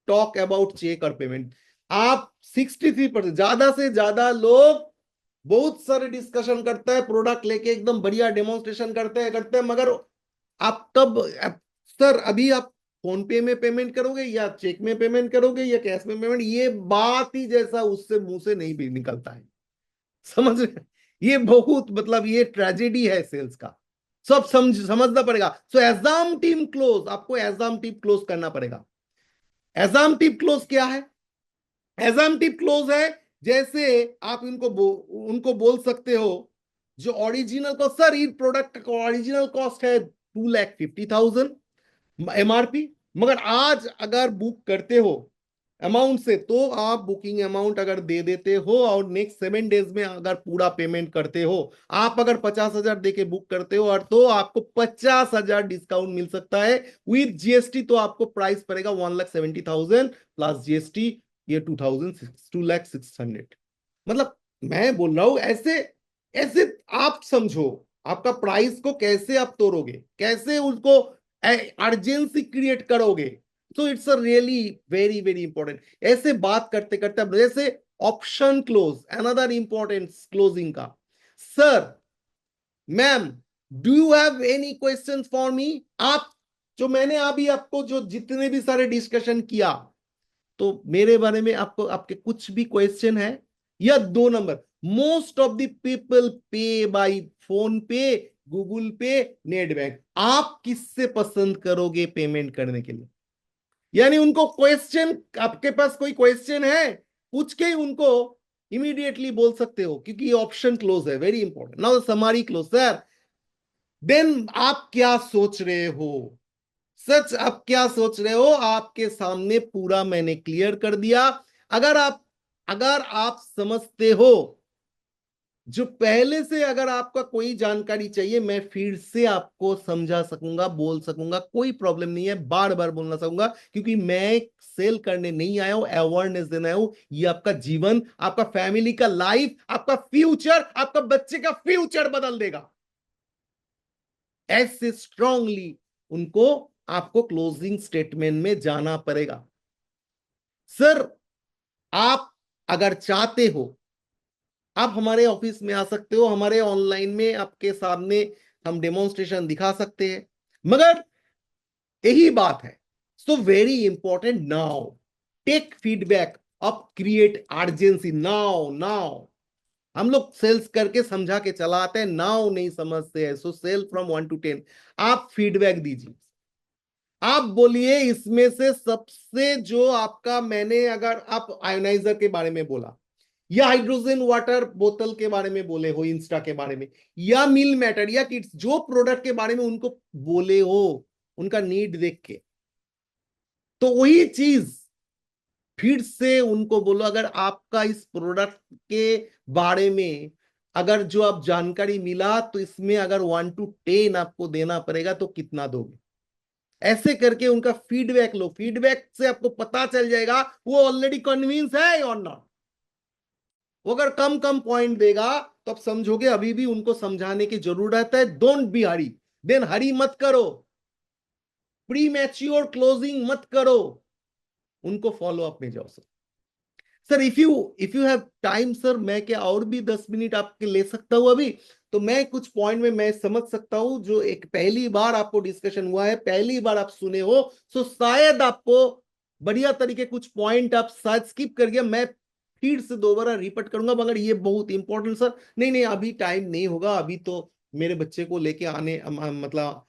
talk about check और पेमेंट। आप 63%, ज्यादा से ज्यादा लोग बहुत सारे डिस्कशन करते हैं, प्रोडक्ट लेके एकदम बढ़िया डेमोन्स्ट्रेशन करते हैं मगर आप कब सर अभी आप फोन पे में पेमेंट करोगे या चेक में पेमेंट करोगे या कैश में पेमेंट, ये बात ही जैसा उससे मुंह से नहीं भी निकलता है। समझ रहे हैं? ये बहुत मतलब ये ट्रेजेडी है सेल्स का, सब समझना पड़ेगा। सो एग्जाम टीम क्लोज, आपको एग्जाम टीम क्लोज करना पड़ेगा। एग्जाम टीम क्लोज क्या है? एग्जाम टीम क्लोज है जैसे आप उनको बोल सकते हो जो ओरिजिनल को, सर इन प्रोडक्ट का ओरिजिनल कॉस्ट है 2,50,000 एमआरपी, मगर आज अगर बुक करते हो अमाउंट से तो आप बुकिंग अमाउंट अगर दे देते हो और नेक्स्ट 7 डेज में अगर पूरा पेमेंट करते हो, आप अगर 50,000 देके बुक करते हो और तो आपको 50,000 डिस्काउंट मिल सकता है विद जीएसटी। तो आपको प्राइस पड़ेगा 1,70,000 प्लस जीएसटी, ये 2,600। मतलब मैं बोल रहा हूं ऐसे ऐसे आप समझो आपका प्राइस को कैसे आप तोड़ोगे, कैसे उसको अर्जेंसी क्रिएट करोगे। तो it's a really very very important. ऐसे बात करते करते अब जैसे option close, another important closing का, sir ma'am do you have any question for me. आप जो मैंने अभी आपको जो जितने भी सारे डिस्कशन किया, तो मेरे बारे में आपको आपके कुछ भी क्वेश्चन है? या 2 number, most of the people पे बाय फोन पे, गूगल पे, नेट बैंक, आप किससे पसंद करोगे पेमेंट करने के लिए? यानी उनको क्वेश्चन, आपके पास कोई क्वेश्चन है पूछ के ही उनको इमीडिएटली बोल सकते हो, क्योंकि ये ऑप्शन क्लोज है, very important. Now summary close sir, then आप क्या सोच रहे हो? सच आप क्या सोच रहे हो आपके सामने पूरा मैंने क्लियर कर दिया। अगर आप समझते हो, जो पहले से अगर आपका कोई जानकारी चाहिए मैं फिर से आपको समझा सकूंगा, बोल सकूंगा, कोई प्रॉब्लम नहीं है, बार बार बोलना चाहूंगा, क्योंकि मैं सेल करने नहीं आया हूं, अवेयरनेस देना आया हूं। ये आपका जीवन, आपका फैमिली का लाइफ, आपका फ्यूचर, आपका बच्चे का फ्यूचर बदल देगा। ऐसे स्ट्रांगली उनको आपको क्लोजिंग स्टेटमेंट में जाना पड़ेगा। सर आप अगर चाहते हो आप हमारे ऑफिस में आ सकते हो, हमारे ऑनलाइन में आपके सामने हम डेमोन्स्ट्रेशन दिखा सकते हैं, मगर यही बात है। So very important, now take feedback, अब क्रिएट अर्जेंसी नाउ। नाउ हम लोग सेल्स करके समझा के चलाते हैं, नाउ नहीं समझते हैं। सो सेल फ्रॉम 1 to 10, आप फीडबैक दीजिए। आप बोलिए इसमें से सबसे जो आपका, मैंने अगर आप आयोनाइजर के बारे में बोला या हाइड्रोजन वाटर बोतल के बारे में बोले हो, इंस्टा के बारे में या मिल मैटर या किड्स, जो प्रोडक्ट के बारे में उनको बोले हो उनका नीड देख के, तो वही चीज फिर से उनको बोलो। अगर आपका इस प्रोडक्ट के बारे में अगर जो आप जानकारी मिला तो इसमें अगर 1 to 10 आपको देना पड़ेगा तो कितना दोगे? ऐसे करके उनका फीडबैक लो, फीडबैक से आपको पता चल जाएगा वो ऑलरेडी कन्विंस है और नॉट। वो अगर कम कम पॉइंट देगा तो आप समझोगे अभी भी उनको समझाने की जरूरत है। डोंट बी हरी, देन हरी मत करो। प्री मैच्योर क्लोजिंग मत करो, उनको फॉलो अप में जाओ। Sir if you have time sir, मैं क्या और भी 10 मिनट आपके ले सकता हूं अभी? तो मैं कुछ पॉइंट में मैं समझ सकता हूं, जो एक पहली बार आपको डिस्कशन हुआ है, पहली बार आप सुने हो, सो शायद आपको बढ़िया तरीके कुछ पॉइंट आप शायद स्किप कर गया। मैं फिर से दोबारा रिपीट करूंगा, मगर ये बहुत इंपॉर्टेंट सर। नहीं नहीं, अभी टाइम नहीं होगा, अभी तो मेरे बच्चे को लेके आने मतलब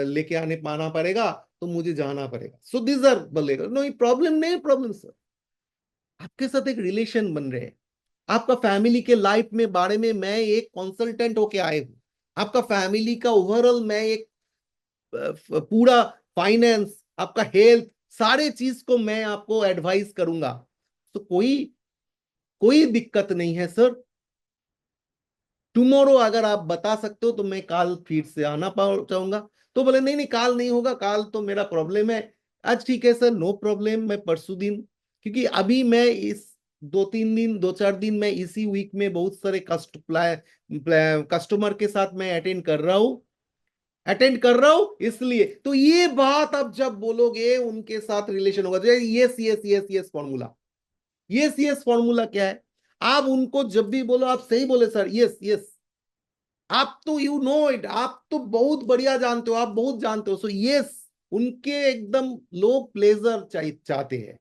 लेके आने पाना पड़ेगा, तो मुझे जाना पड़ेगा। सो दिस आर बोलेगा नो प्रॉब्लम, नहीं प्रॉब्लम सर। आपके साथ एक रिलेशन बन रहे हैं, आपका फैमिली के लाइफ में बारे में मैं एक कंसल्टेंट होके आए हूं, आपका फैमिली का ओवरऑल मैं एक पूरा फाइनेंस, आपका हेल्थ, सारे चीज को मैं आपको एडवाइस करूंगा। तो कोई कोई दिक्कत नहीं है सर। टुमारो अगर आप बता सकते हो तो मैं काल फिर से आना चाहूंगा। तो बोले नहीं नहीं, काल नहीं होगा, काल तो मेरा प्रॉब्लम है। आज ठीक है सर, नो प्रॉब्लम, मैं परसों दिन, क्योंकि अभी मैं इस 2-3 दिन 2-4 दिन मैं इसी वीक में बहुत सारे कस्टमर के साथ मैं अटेंड कर रहा हूं, इसलिए तो ये बात आप जब बोलोगे उनके साथ रिलेशन होगा। Yes yes yes yes formula, yes yes formula क्या है? आप उनको जब भी बोलो, आप सही बोले सर, यस यस। आप तो यू नो इट, आप तो बहुत बढ़िया जानते हो, आप बहुत जानते हो। सो यस, उनके एकदम लोग प्लेजर चाहते हैं।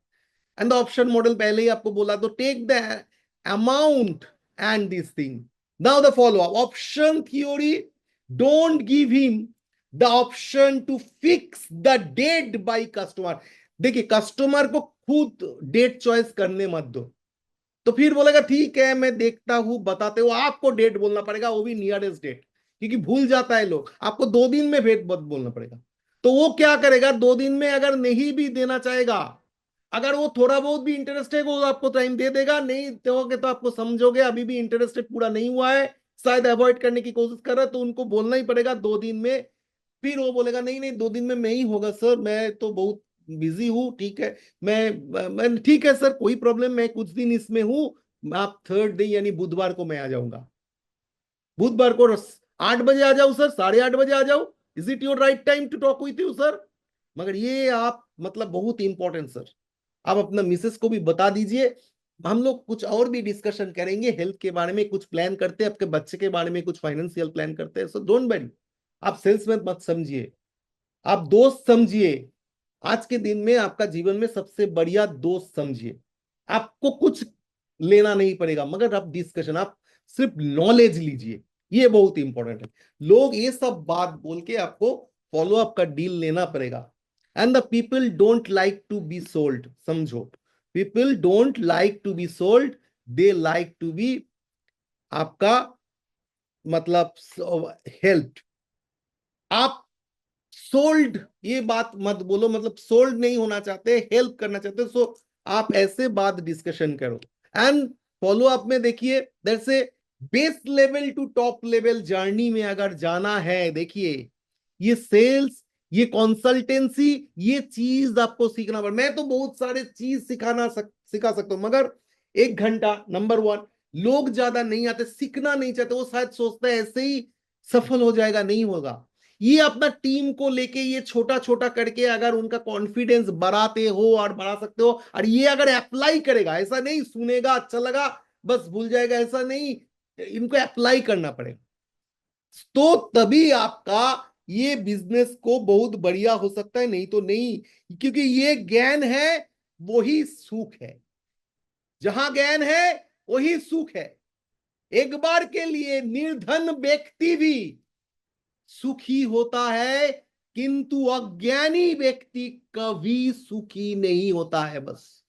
एंड द ऑप्शन मॉडल पहले ही आपको बोला, तो take the amount and this thing. Now the follow up option theory, don't give him the option to fix the date by customer. देखिए, कस्टमर को खुद डेट चॉइस करने मत दो। तो फिर बोलेगा ठीक है मैं देखता हूं, बताते हो, आपको डेट बोलना पड़ेगा, वो भी नियरेस्ट डेट, क्योंकि भूल जाता है लोग। आपको 2 दिन में भेद मत बोलना पड़ेगा। तो वो क्या करेगा, 2 दिन में अगर नहीं भी देना चाहेगा, अगर वो थोड़ा बहुत भी इंटरेस्ट है, वो आपको टाइम दे देगा। नहीं तो आपको समझोगे अभी भी इंटरेस्टेड पूरा नहीं हुआ है, शायद अवॉइड करने की कोशिश कर रहा है, तो उनको बोलना ही पड़ेगा 2 दिन में। फिर वो बोलेगा नहीं नहीं, 2 दिन में नहीं होगा सर, मैं तो बहुत बिजी हूँ, ठीक है। मैं ठीक है सर, कोई प्रॉब्लम, मैं कुछ दिन इसमें हूँ, आप थर्ड डे यानी बुधवार को मैं आ जाऊंगा। बुधवार को 8 बजे आ जाओ सर, 8:30 बजे आ जाओ। Is it your right time to talk with you sir? मगर ये आप मतलब बहुत इंपॉर्टेंट सर, आप अपना मिसेस को भी बता दीजिए। हम लोग कुछ और भी डिस्कशन करेंगे हेल्थ के बारे में, कुछ प्लान करते हैं, आपके बच्चे के बारे में कुछ फाइनेंशियल प्लान करते हैं। सो डोंट वरी, आप सेल्समैन मत समझिए, आप दोस्त समझिए। आज के दिन में आपका जीवन में सबसे बढ़िया दोस्त समझिए। आपको कुछ लेना नहीं पड़ेगा, मगर आप डिस्कशन, आप सिर्फ नॉलेज लीजिए, ये बहुत इंपॉर्टेंट है। लोग ये सब बात बोल के आपको फॉलो अप का डील लेना पड़ेगा। And the people don't like to be sold, समझो, people don't like to be sold, they like to be आपका मतलब हेल्प। आप सोल्ड ये बात मत बोलो, मतलब सोल्ड नहीं होना चाहते, हेल्प करना चाहते। सो आप ऐसे बात डिस्कशन करो। एंड फॉलो अप में देखिए, जैसे base level to top level journey में अगर जाना है, देखिए ये सेल्स, ये कंसल्टेंसी, ये चीज आपको सीखना पड़े। मैं तो बहुत सारे चीज सिखा सकता हूं, मगर 1 घंटा, नंबर वन, लोग ज्यादा नहीं आते, सीखना नहीं चाहते, वो शायद सोचते हैं ऐसे ही सफल हो जाएगा, नहीं होगा। ये अपना टीम को लेके ये छोटा छोटा करके अगर उनका कॉन्फिडेंस बढ़ाते हो और बढ़ा सकते हो, और ये अगर अप्लाई करेगा, ऐसा नहीं सुनेगा अच्छा लगा बस भूल जाएगा, ऐसा नहीं, इनको अप्लाई करना पड़ेगा, तो तभी आपका ये बिजनेस को बहुत बढ़िया हो सकता है, नहीं तो नहीं। क्योंकि ये ज्ञान है, वही सुख है, जहां ज्ञान है वही सुख है। एक बार के लिए निर्धन व्यक्ति भी सुखी होता है, किंतु अज्ञानी व्यक्ति कभी सुखी नहीं होता है, बस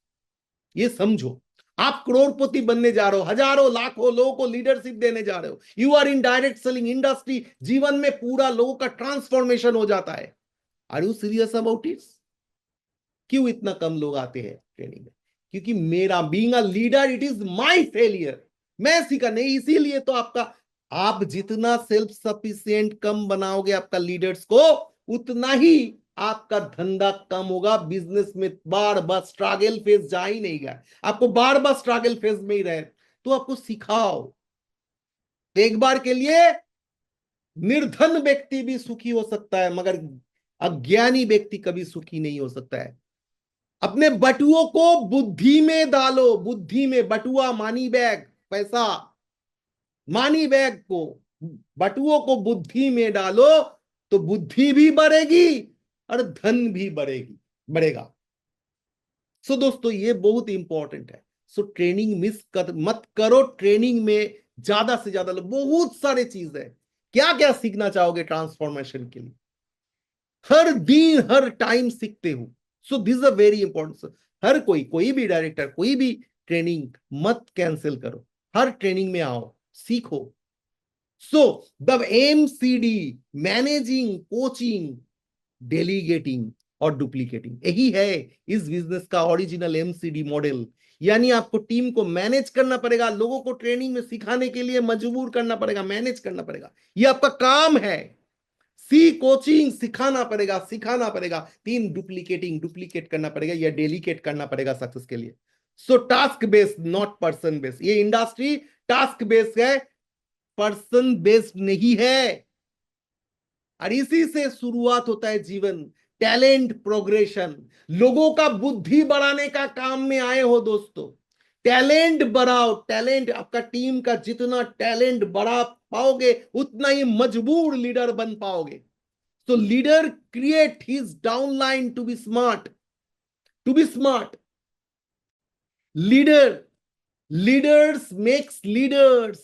ये समझो। आप करोड़पति बनने जा रहे हो, हजारों लाखों लोगों को लीडरशिप देने जा रहे हो, you are in direct selling industry, जीवन में पूरा लोगों का ट्रांसफॉर्मेशन हो जाता है। Are you serious about it? क्यों इतना कम लोग आते हैं ट्रेनिंग में? क्योंकि मेरा being a leader, it is my failure, मैं सीखा नहीं, इसीलिए तो आपका, आप जितना सेल्फ सफिशिएंट कम बनाओगे आपका लीडर्स को, उतना ही आपका धंधा कम होगा। बिजनेस में बार बार स्ट्रगल फेज जा ही नहीं गया, आपको बार बार स्ट्रगल फेज में ही रहे, तो आपको सिखाओ। एक बार के लिए निर्धन व्यक्ति भी सुखी हो सकता है, मगर अज्ञानी व्यक्ति कभी सुखी नहीं हो सकता है। अपने बटुओं को बुद्धि में डालो, बुद्धि में, बटुआ मानी बैग, पैसा, मानी बैग को, बटुओं को बुद्धि में डालो तो बुद्धि भी बढ़ेगी और धन भी बढ़ेगा। सो दोस्तों ये बहुत इंपॉर्टेंट है। सो ट्रेनिंग मत करो। ट्रेनिंग में ज्यादा से ज्यादा लो, बहुत सारे चीज है। क्या क्या सीखना चाहोगे ट्रांसफॉर्मेशन के लिए? हर दिन हर टाइम सीखते हो। So this a very important. हर कोई भी डायरेक्टर, कोई भी ट्रेनिंग मत कैंसिल करो, हर ट्रेनिंग में आओ, सीखो। So the MCD, managing, coaching, delegating और डुप्लीकेटिंग, यही है इस बिजनेस का ओरिजिनल MCD मॉडल। यानी आपको टीम को मैनेज करना पड़ेगा, लोगों को ट्रेनिंग में सिखाने के लिए मजबूर करना पड़ेगा, मैनेज करना पड़ेगा, ये आपका काम है। सी कोचिंग, सिखाना पड़ेगा, सिखाना पड़ेगा। तीन डुप्लीकेटिंग, डुप्लीकेट करना पड़ेगा या डेलीकेट करना पड़ेगा सक्सेस के लिए। सो task based not person based, ये इंडस्ट्री टास्क बेस्ड है, पर्सन बेस्ड नहीं है। और इसी से शुरुआत होता है जीवन, टैलेंट प्रोग्रेशन। लोगों का बुद्धि बढ़ाने का काम में आए हो दोस्तों, टैलेंट बढ़ाओ। टैलेंट, आपका टीम का जितना टैलेंट बढ़ा पाओगे उतना ही मजबूर लीडर बन पाओगे। तो leader create his downline to be smart, to be smart. Leader, leaders makes leaders,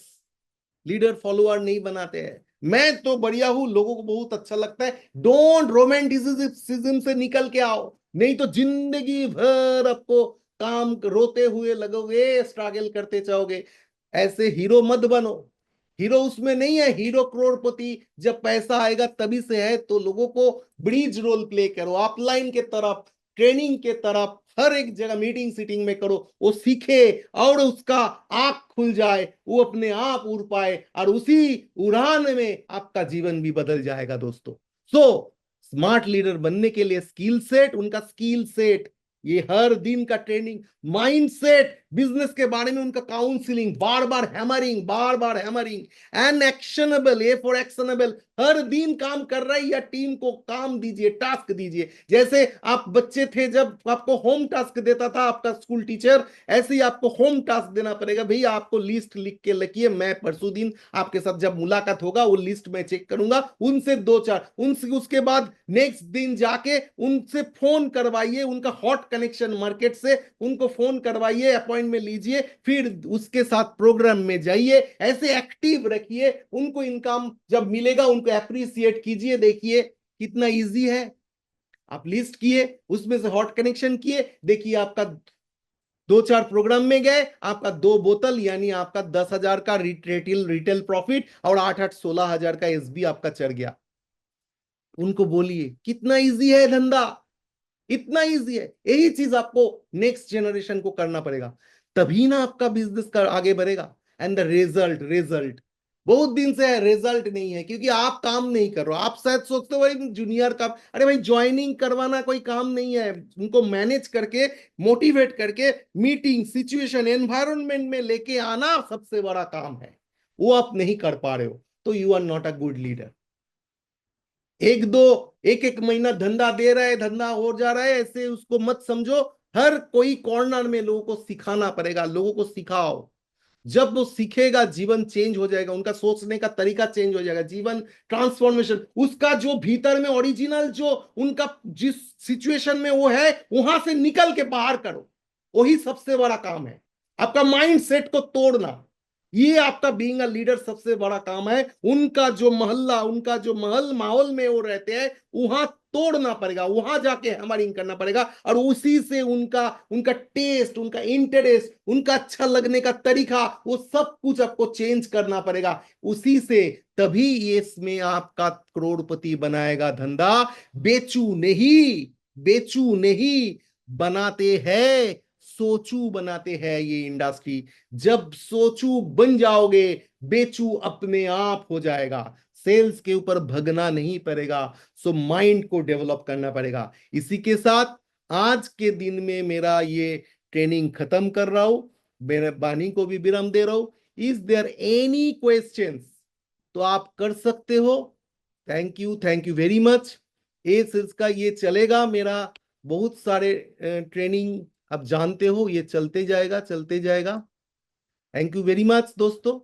leader follower नहीं बनाते हैं। मैं तो बढ़िया हूं, लोगों को बहुत अच्छा लगता है, डोंट रोमांटिसिज्म से निकल के आओ, नहीं तो जिंदगी भर आपको काम रोते हुए लगोगे, स्ट्रगल करते जाओगे। ऐसे हीरो मत बनो। हीरो उसमें नहीं है, हीरो करोड़पति जब पैसा आएगा तभी से है। तो लोगों को ब्रिज रोल प्ले करो, अपलाइन के तरफ, ट्रेनिंग के तरफ, हर एक जगह मीटिंग सीटिंग में करो, वो सीखे और उसका आंख खुल जाए, वो अपने आप उड़ पाए, और उसी उड़ान में आपका जीवन भी बदल जाएगा दोस्तों। सो स्मार्ट लीडर बनने के लिए स्किल सेट, उनका स्किल सेट, ये हर दिन का ट्रेनिंग, माइंड सेट, बिजनेस के बारे में उनका काउंसलिंग, बार बार hammering, and actionable, a for actionable, हर दिन काम कर रहा है या टीम को काम दीजिए, टास्क दीजिए। जैसे आप बच्चे थे, जब आपको होम टास्क देता था आपका स्कूल टीचर, ऐसे ही आपको होम टास्क देना पड़ेगा। भैया आपको लिस्ट लिख के लिखिए, मैं परसों दिन आपके साथ जब मुलाकात होगा वो लिस्ट में चेक करूंगा, उनसे दो चार, उनसे उसके बाद नेक्स्ट दिन जाके उनसे फोन करवाइए, उनका हॉट कनेक्शन मार्केट से, उनको फोन करवाइए, अपॉइंटमेंट लीजिए, फिर उसके साथ प्रोग्राम में जाइए, ऐसे एक्टिव रखिए उनको। इनकम जब मिलेगा उनको अप्रिसिएट कीजिए। देखिए कितना इजी है। आप लिस्ट किए, उसमें से हॉट कनेक्शन किए, देखिए आपका दो चार प्रोग्राम में गए, आपका 2 बोतल यानी आपका 10,000 का रिटेल प्रॉफिट, और 8-8 16,000 का एसबी आपका चढ़ गया। उनको बोलिए कितना इजी है धंधा, इतना इजी है। यही चीज आपको नेक्स्ट जनरेशन को करना पड़ेगा, तभी ना आपका बिजनेस का आगे बढ़ेगा। एंड द रिजल्ट, रिजल्ट बहुत दिन से है, रिजल्ट नहीं है क्योंकि आप काम नहीं कर रहे हो। आप शायद सोचते हो भाई जूनियर का, अरे भाई ज्वाइनिंग करवाना कोई काम नहीं है, उनको मैनेज करके, मोटिवेट करके, मीटिंग, सिचुएशन, एनवायरनमेंट में लेके आना सबसे बड़ा काम है। वो आप नहीं कर पा रहे हो तो you are not a good leader. एक दो, एक एक महीना धंधा दे रहा है, धंधा हो जा रहा है, ऐसे उसको मत समझो। हर कोई कॉर्नर में लोगों को सिखाना पड़ेगा, लोगों को सिखाओ। जब वो सीखेगा जीवन चेंज हो जाएगा, उनका सोचने का तरीका चेंज हो जाएगा, जीवन ट्रांसफॉर्मेशन, उसका जो भीतर में ओरिजिनल जो उनका जिस सिचुएशन में वो है वहां से निकल के बाहर करो। वही सबसे बड़ा काम है, आपका माइंड सेट को तोड़ना। ये आपका बीइंग अ लीडर सबसे बड़ा काम है। उनका जो मोहल्ला, उनका जो महल माहौल में वो रहते हैं, वहां तोड़ना पड़ेगा, वहां जाके हैमरिंग करना पड़ेगा, और उसी से उनका उनका टेस्ट, उनका इंटरेस्ट, उनका अच्छा लगने का तरीका, वो सब कुछ आपको चेंज करना पड़ेगा उसी से। तभी ये इसमें आपका करोड़पति बनाएगा धंधा। बेचू नहीं, बेचू नहीं, बनाते हैं, सोचू बनाते हैं ये इंडस्ट्री। जब सोचू बन जाओगे, बेचू अपने आप हो जाएगा। सेल्स के ऊपर भगना नहीं पड़ेगा। सो माइंड को डेवलप करना पड़ेगा। इसी के साथ आज के दिन में मेरा ये ट्रेनिंग खत्म कर रहा हूं, मेरे बानी को भी विराम दे रहा हूं। इज देयर एनी क्वेश्चंस तो आप कर सकते हो। Thank you very much. ए सेल्स का ये चलेगा मेरा, बहुत सारे ट्रेनिंग आप जानते हो, ये चलते जाएगा चलते जाएगा। थैंक यू वेरी मच दोस्तों।